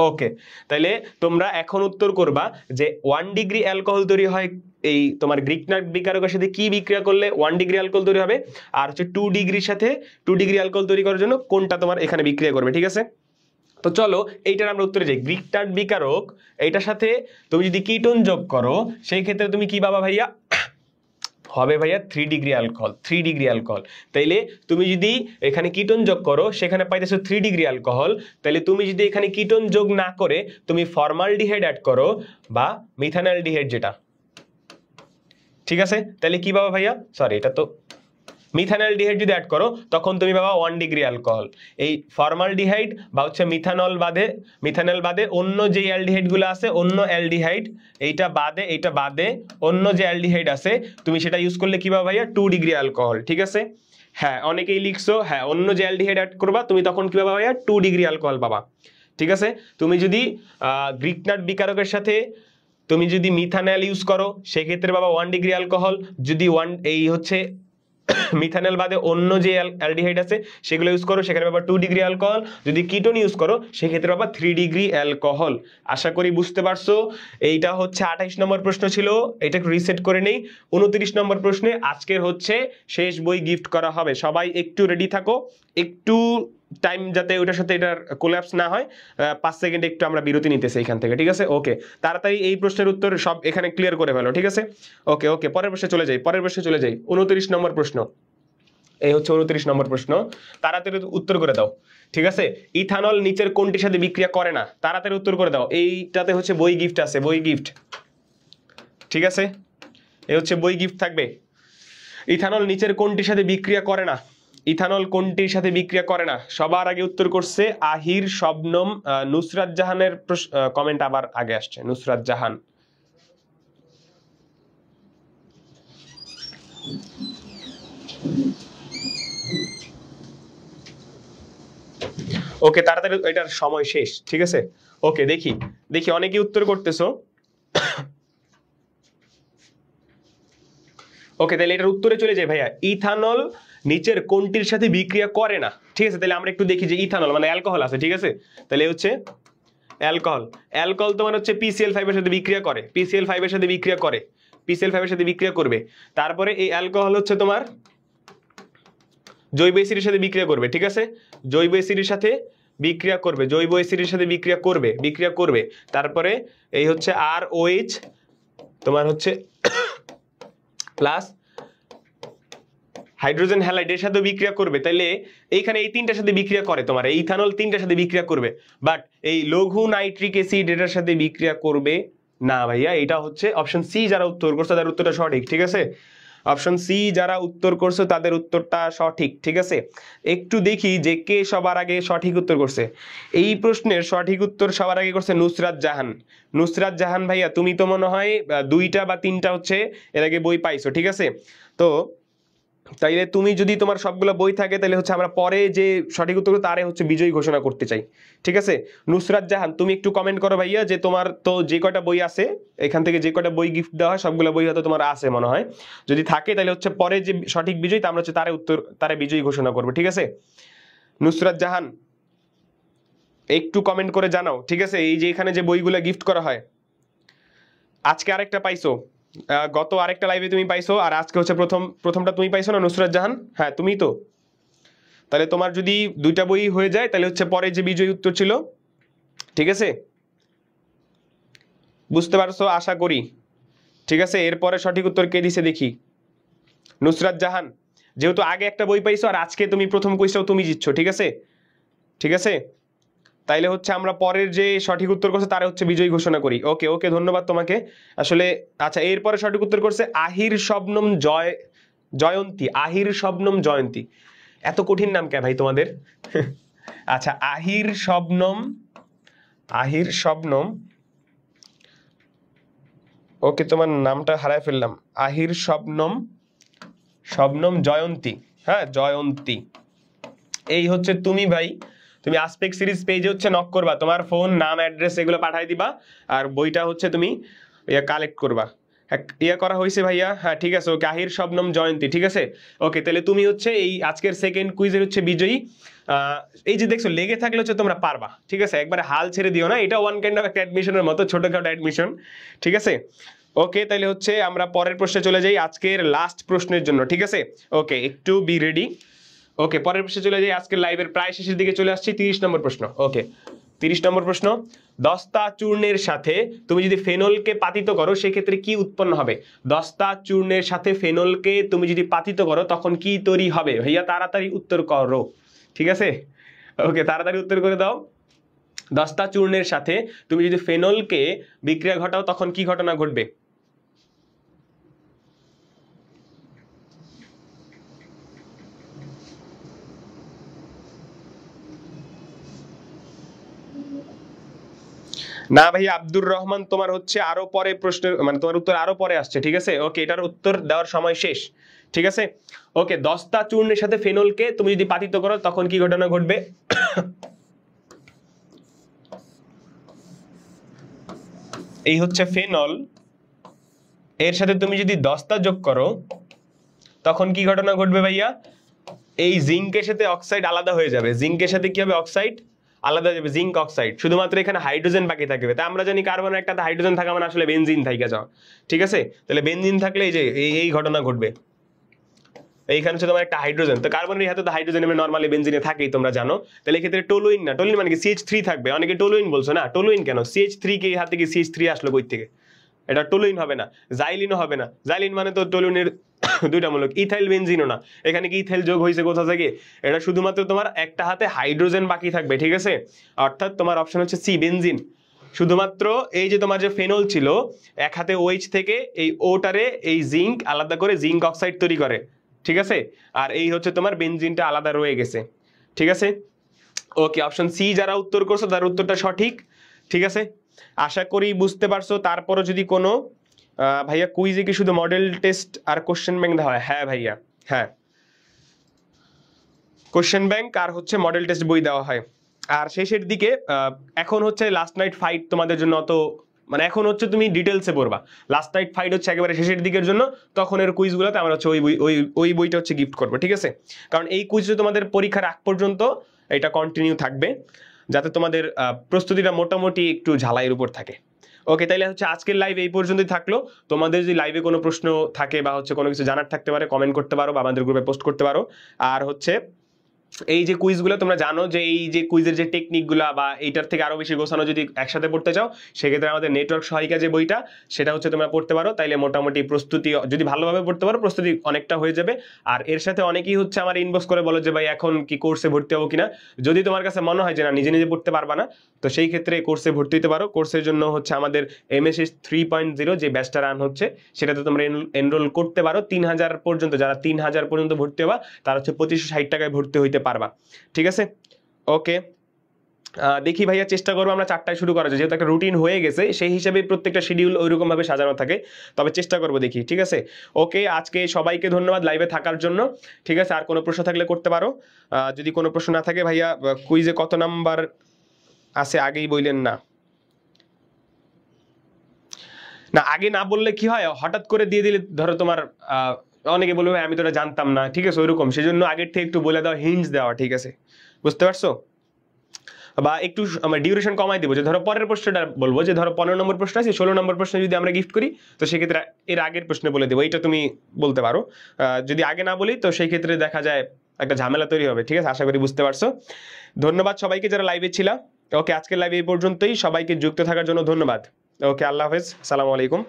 A: ওকে, তাইলে তোমরা এখন উত্তর করবা যে 1 ডিগ্রি অ্যালকোহল তৈরি হয় এই তোমার গ্রিক নাট বিকারকের সাথে কি বিক্রিয়া করলে 1 ডিগ্রি অ্যালকোহল তৈরি হবে, আর হচ্ছে 2 ডিগ্রির সাথে 2 ডিগ্রি অ্যালকোহল তৈরি করার জন্য কোনটা তোমার এখানে বিক্রিয়া করবে। ঠিক আছে, তো চলো এইটার আমরা উত্তরে যাই। গ্রিক নাট বিকারক এইটার সাথে তুমি যদি কিটোন যোগ করো সেই ক্ষেত্রে তুমি কি পাবা ভাইয়া, হবে ভাইয়া 3 ডিগ্রি অ্যালকোহল, 3 ডিগ্রি অ্যালকোহল। তাইলে তুমি যদি এখানে কিটোন যোগ করো সেখানে পাইতেছো 3 ডিগ্রি অ্যালকোহল। তাইলে তুমি যদি এখানে কিটোন যোগ না করে তুমি ফর্মালডিহাইড অ্যাড করো বা মিথানলডিহাইড যেটা, ঠিক আছে, তাহলে কি পাবা ভাইয়া, সরি এটা তো মিথানলডিহাইড যদি অ্যাড করো তখন তুমি পাবা 1 ডিগ্রি অ্যালকোহল। এই ফর্মালডিহাইড বা হচ্ছে মিথানল বাদে অন্য যে অ্যালডিহাইড গুলো আছে, অন্য অ্যালডিহাইড এইটা বাদে অন্য যে অ্যালডিহাইড আছে তুমি সেটা ইউজ করলে কি পাবা ভাইয়া, 2 ডিগ্রি অ্যালকোহল। ঠিক আছে, হ্যাঁ অনেকেই লিখছো, হ্যাঁ অন্য যে অ্যালডিহাইড অ্যাড করবা তুমি তখন কি পাবা ভাইয়া, 2 ডিগ্রি অ্যালকোহল পাবা। ঠিক আছে, তুমি যদি গ্রিক নাট বিকারকের সাথে তুমি যদি মিথানল ইউজ করো সেক্ষেত্রে পাবা 1 ডিগ্রি অ্যালকোহল। যদি এই হচ্ছে মিথানল বাদে অন্য যে অ্যালডিহাইড আছে সেগুলো ইউজ করো সেখানে পাবা 2 ডিগ্রি অ্যালকোহল। যদি কিটোন ইউজ করো সেক্ষেত্রে পাবা 3 ডিগ্রি অ্যালকোহল। আশা করি বুঝতে পারছো। এইটা হচ্ছে 28 নম্বর প্রশ্ন ছিল, এটা একটু রিসেট করে নেই। 29 নম্বর প্রশ্নে আজকের হচ্ছে শেষ বই গিফট করা হবে। সবাই একটু রেডি থাকো, একটু টাইম যাতে ওটার সাথে এটার কোল্যাপস না হয়, 5 সেকেন্ড একটু আমরা বিরতি নিতেছি এখান থেকে। ঠিক আছে, ওকে, তাড়াতাড়ি এই প্রশ্নের উত্তর সব এখানে ক্লিয়ার করে ফেলো। ঠিক আছে, ওকে ওকে, পরের প্রশ্নে চলে যাই। 29 নম্বর প্রশ্ন, এই হচ্ছে 29 নম্বর প্রশ্ন, তাড়াতাড়ি উত্তর করে দাও। ঠিক আছে, ইথানল নিচের কোনটির সাথে বিক্রিয়া করে না, তাড়াতাড়ি উত্তর করে দাও। এইটাতে হচ্ছে বই গিফট আছে, বই গিফট। ঠিক আছে, এই হচ্ছে বই গিফট থাকবে। ইথানল নিচের কোনটির সাথে বিক্রিয়া করে না, ইথানল কোনটির সাথে বিক্রিয়া করে না। সবার আগে উত্তর করছে আহির, শবনম, নুসরাত জাহানের কমেন্ট আবার আগে আসছে, নুসরাত জাহান। ওকে, তাড়াতাড়ি, এটার সময় শেষ। ঠিক আছে, ওকে, দেখি অনেকেই উত্তর করতেছো। ওকে, তাহলে এটার উত্তরে চলে যাই ভাইয়া। ইথানল নিচের কোনটির সাথে বিক্রিয়া করে না। ঠিক আছে, তাহলে আমরা একটু দেখি যে ইথানল মানে অ্যালকোহল আছে। ঠিক আছে, তাহলে হচ্ছে অ্যালকোহল তোমার হচ্ছে PCl5 এর সাথে বিক্রিয়া করে, PCl5 এর সাথে বিক্রিয়া করে, PCl5 এর সাথে বিক্রিয়া করবে। তারপরে এই অ্যালকোহল হচ্ছে তোমার জৈব অ্যাসিডের সাথে বিক্রিয়া করবে। ঠিক আছে, জৈব অ্যাসিডের সাথে বিক্রিয়া করবে, তারপরে এই হচ্ছে ROH তোমার হচ্ছে প্লাস হাইড্রোজেন হ্যালাইডের সাথে বিক্রিয়া করবে। তাইলে এইখানে এই তিনটার সাথে বিক্রিয়া করে, তোমার এই ইথানল তিনটার সাথে বিক্রিয়া করবে, বাট এই লঘু নাইট্রিক অ্যাসিড এটার সাথে বিক্রিয়া করবে না ভাইয়া। এটা হচ্ছে অপশন সি, যারা উত্তর করছে তাদের উত্তরটা সঠিক। ঠিক আছে, অপশন সি যারা উত্তর করছে তাদের উত্তরটা সঠিক। ঠিক আছে, একটু দেখি যে কে সবার আগে সঠিক উত্তর করছে। এই প্রশ্নের সঠিক উত্তর সবার আগে করছে নুসরাত জাহান ভাইয়া, তুমি তো মনে হয় 2টা বা 3টা হচ্ছে এর আগে বই পাইছো। ঠিক আছে, তো তাইলে তুমি যদি তোমার সবগুলো বই থাকে তাহলে হচ্ছে আমরা পরে যে সঠিক উত্তর তারে হচ্ছে বিজয়ী ঘোষণা করতে চাই। ঠিক আছে, নুসরাত জাহান তুমি একটু কমেন্ট করো ভাইয়া যে তোমার তো যে কয়টা বই আছে এখান থেকে যে কয়টা বই গিফট দেওয়া হয় সবগুলো বই হয়তো তোমার আছে মনে হয়। যদি থাকে তাহলে হচ্ছে পরে যে সঠিক বিজয়ী তা আমরা হচ্ছে তারে বিজয়ী ঘোষণা করবো। ঠিক আছে, নুসরাত জাহান একটু কমেন্ট করে জানাও। ঠিক আছে, এই যে এখানে যে বইগুলো গিফট করা হয়, আজকে আরেকটা পাইছো, গত আরেকটা লাইভে তুমি পাইছো, আর আজকে হচ্ছে প্রথমটা তুমি পাইছো না নুসরাত জাহান? হ্যাঁ তুমি তো, তাহলে তোমার যদি 2টা বই হয়ে যায় তাহলে হচ্ছে পরে যে বিজয়ী উত্তর ছিল। ঠিক আছে, বুঝতে পারছো আশা করি। ঠিক আছে, এরপরে সঠিক উত্তর কে দিছে দেখি। নুসরাত জাহান, যেহেতু আগে একটা বই পাইছো আর আজকে তুমি প্রথম কুইজটাও তুমি জিতছো। ঠিক আছে, তাইলে হচ্ছে আমরা পরের যে সঠিক উত্তর করছে তারা হচ্ছে বিজয়ী ঘোষণা করি। ওকে ওকে, ধন্যবাদ তোমাকে। আসলে আচ্ছা, এরপরে সঠিক উত্তর করছে আহির শবনম জয়ন্তী। আহির শবনম জয়ন্তী, এত কঠিন নাম কে ভাই তোমাদের? আচ্ছা, আহির শবনম, ওকে তোমার নামটা হারায় ফেললাম। আহির শবনম জয়ন্তী। হ্যাঁ, জয়ন্তী, এই হচ্ছে তুমি ভাই। তুমি আসপেক্ট সিরিজ পেজে হচ্ছে নক করবা, তোমার ফোন, নাম, অ্যাড্রেস এগুলো পাঠাই দিবা, আর বইটা হচ্ছে তুমি কালেক্ট করবা। ইয়া করা হয়েছে ভাইয়া? হ্যাঁ ঠিক আছে, ওকে, আহির শবনম জয়ন্তী, ঠিক আছে। ওকে, তাহলে তুমি হচ্ছে এই আজকের সেকেন্ড কুইজের হচ্ছে বিজয়ী। এই যে দেখছো লেগে থাকলে হচ্ছে তোমরা পারবা, ঠিক আছে, একবারে হাল ছেড়ে দিও না, এটা ওয়ান কাইন্ড অফ একটা অ্যাডমিশনের মতো, ছোটখাটো অ্যাডমিশন, ঠিক আছে। ওকে, তাহলে হচ্ছে আমরা পরের প্রশ্নে চলে যাই, আজকের লাস্ট প্রশ্নের জন্য, ঠিক আছে। ওকে, একটু বি রেডি। ওকে, পরের প্রশ্নে চলে যাই, আজকের লাইভের প্রায় শেষের দিকে চলে আসছি। 30 নম্বর প্রশ্ন। ওকে, 30 নম্বর প্রশ্ন, দস্তা চূর্ণের সাথে তুমি যদি ফেনলকে পাতিত করো সেক্ষেত্রে কি উৎপন্ন হবে? দস্তা চূর্ণের সাথে ফেনলকে তুমি যদি পাতিত করো তখন কি তৈরি হবে? ভাইয়া তাড়াতাড়ি উত্তর করো, ঠিক আছে। ওকে, তাড়াতাড়ি উত্তর করে দাও। দস্তা চূর্ণের সাথে তুমি যদি ফেনলকে বিক্রিয়া ঘটাও তখন কি ঘটনা ঘটবে? না ভাইয়া আব্দুর রহমান, তোমার হচ্ছে আরো পরে প্রশ্নের মানে তোমার উত্তর আরো পরে আসছে, ঠিক আছে। ওকে, এটার উত্তর দেওয়ার সময় শেষ, ঠিক আছে। ওকে, দস্তা চূর্ণের সাথে ফেনলকে তুমি যদি পাতিত করো তখন কি ঘটনা ঘটবে? এই হচ্ছে ফেনল, এর সাথে তুমি যদি দস্তা যোগ করো তখন কি ঘটনা ঘটবে ভাইয়া? এই জিঙ্কের সাথে অক্সাইড আলাদা হয়ে যাবে, জিঙ্কের সাথে কি হবে? অক্সাইড আলাদা হয়ে যাবে, জিঙ্ক অক্সাইড, শুধুমাত্র এখানে হাইড্রোজেন বাকি থাকবে। তাই আমরা জানি কার্বনের একটাতে হাইড্রোজেন থাকা মানে আসলে বেনজিন থাইকা যাওয়া, ঠিক আছে। তাহলে বেনজিন থাকলে এই যে এই ঘটনা ঘটবে, এইখানে হচ্ছে তোমার একটা হাইড্রোজেন, তো কার্বনের হাতে তো হাইড্রোজেন নর্মালি বেনজিনে থাকেই, তোমরা জানো। তাহলে এক্ষেত্রে টলুইন না, টলুইন মানে কি CH3 থাকবে, অনেকে টলুইন বলছো না, টলুইন কেন? CH3 কে হাতে কি CH3 আসলো কই থেকে? এটা টলুইন হবে না, জাইলিনও হবে না। জাইলিন মানে তো টলুইনের দুইটা মূলক, ইথাইল বেনজিনও না। এখানে কি ইথাইল যোগ হয়েছে কোথা থেকে? এটা শুধুমাত্র তোমার একটা হাতে হাইড্রোজেন বাকি থাকবে, ঠিক আছে। অর্থাৎ তোমার অপশন হচ্ছে সি, বেনজিন। শুধুমাত্র এই যে তোমার যে ফেনল ছিল, এক হাতে OH থেকে এই ওটারে এই জিঙ্ক আলাদা করে জিঙ্ক অক্সাইড তৈরি করে, ঠিক আছে। আর এই হচ্ছে তোমার বেনজিনটা আলাদা রয়ে গেছে, ঠিক আছে। ওকে, অপশন সি যারা উত্তর করছো তার উত্তরটা সঠিক, ঠিক আছে। আশা করি বুঝতে পারছো। তারপরও যদি কোনো ভাইয়া কুইজে কি শুধু মডেল টেস্ট আর কোশ্চেন ব্যাংক দেওয়া হয়? হ্যাঁ ভাইয়া, হ্যাঁ, কোশ্চেন ব্যাংক আর হচ্ছে মডেল টেস্ট বই দেওয়া হয়। আর শেষের দিকে এখন হচ্ছে লাস্ট নাইট ফাইট তোমাদের জন্য অত মানে এখন হচ্ছে তুমি ডিটেলসে পড়বা, লাস্ট নাইট ফাইট হচ্ছে একেবারে শেষের দিকের জন্য, তখন এর কুইজগুলোতে আমরা হচ্ছে ওই বইটা হচ্ছে গিফট করবো, ঠিক আছে। কারণ এই কুইজটা তোমাদের পরীক্ষার আগ পর্যন্ত এটা কন্টিনিউ থাকবে, যাতে তোমাদের প্রস্তুতিটা মোটামুটি একটু ঝালাইয়ের উপর থাকে। ওকে, তাইলে হচ্ছে আজকের লাইভ এই পর্যন্তই থাকলো। তোমাদের যদি লাইভে কোনো প্রশ্ন থাকে বা হচ্ছে কোনো কিছু জানার থাকতে পারে, কমেন্ট করতে পারো বা আমাদের গ্রুপে পোস্ট করতে পারো। আর হচ্ছে এই যে কুইজগুলো তোমরা জানো যে এই যে কুইজের যে টেকনিকগুলা বা এইটার থেকে আরো বেশি গোছানো যদি একসাথে পড়তে চাও, সেক্ষেত্রে আমাদের নেটওয়ার্ক সহায়িকা যে বইটা সেটা হচ্ছে তোমরা পড়তে পারো। তাইলে মোটামুটি প্রস্তুতি যদি ভালোভাবে পড়তে পারো, প্রস্তুতি অনেকটা হয়ে যাবে। আর এর সাথে অনেকেই হচ্ছে আমার ইনবক্স করে বলো যে ভাই এখন কি কোর্সে ভর্তি হবো কিনা। যদি তোমার কাছে মনে হয় যে না নিজে নিজে পড়তে পারবা না, তো সেই ক্ষেত্রে কোর্সে ভর্তি হতে পারো। কোর্সের জন্য হচ্ছে আমাদের MSS 3.0 যে ব্যাচটা রান হচ্ছে সেটাতে তোমরা এনরোল করতে পারো। 3000 পর্যন্ত, যারা 3000 পর্যন্ত ভর্তি হবা তারা হচ্ছে 2560 টাকায় ভর্তি হইতে পারবা, ঠিক আছে। ওকে, দেখি ভাইয়া চেষ্টা করবো আমরা 4টায় শুরু করা যায়, যেহেতু একটা রুটিন হয়ে গেছে সেই হিসাবে প্রত্যেকটা শিডিউল ওইরকম ভাবে সাজানো থাকে, তবে চেষ্টা করবো, দেখি, ঠিক আছে। ওকে, আজকে সবাইকে ধন্যবাদ লাইভে থাকার জন্য, ঠিক আছে। আর কোনো প্রশ্ন থাকলে করতে পারো, যদি কোনো প্রশ্ন না থাকে। ভাইয়া কুইজে কত নাম্বার আছে আগেই বললেন না? না, আগে না বললে কি হয়, হঠাৎ করে দিয়ে দিলে ধরো তোমার অনেকে বলবে আমি তো এটা জানতাম না, ঠিক আছে, ওইরকম। সেই জন্য আগের থেকে একটু বলে দেওয়া, হিন্টস দেওয়া, ঠিক আছে, বুঝতে পারছো? বা একটু আমরা ডিউরেশন কমাই দিব, যে ধরো পরের প্রশ্নটা বলবো, যে ধরো 15 নম্বর প্রশ্ন আছে, 16 নম্বর প্রশ্ন যদি আমরা গিফট করি, তো সেক্ষেত্রে এর আগের প্রশ্নে বলে দেবো, এইটা তুমি বলতে পারো। যদি আগে না বলি তো সেই ক্ষেত্রে দেখা যায় একটা ঝামেলা তৈরি হবে, ঠিক আছে। আশা করি বুঝতে পারছো। ধন্যবাদ সবাইকে যারা লাইভে ছিল। ওকে, আজকের লাইভ এই পর্যন্তই, সবাইকে যুক্ত থাকার জন্য ধন্যবাদ। ওকে, আল্লাহ হাফেজ, সালামু আলাইকুম।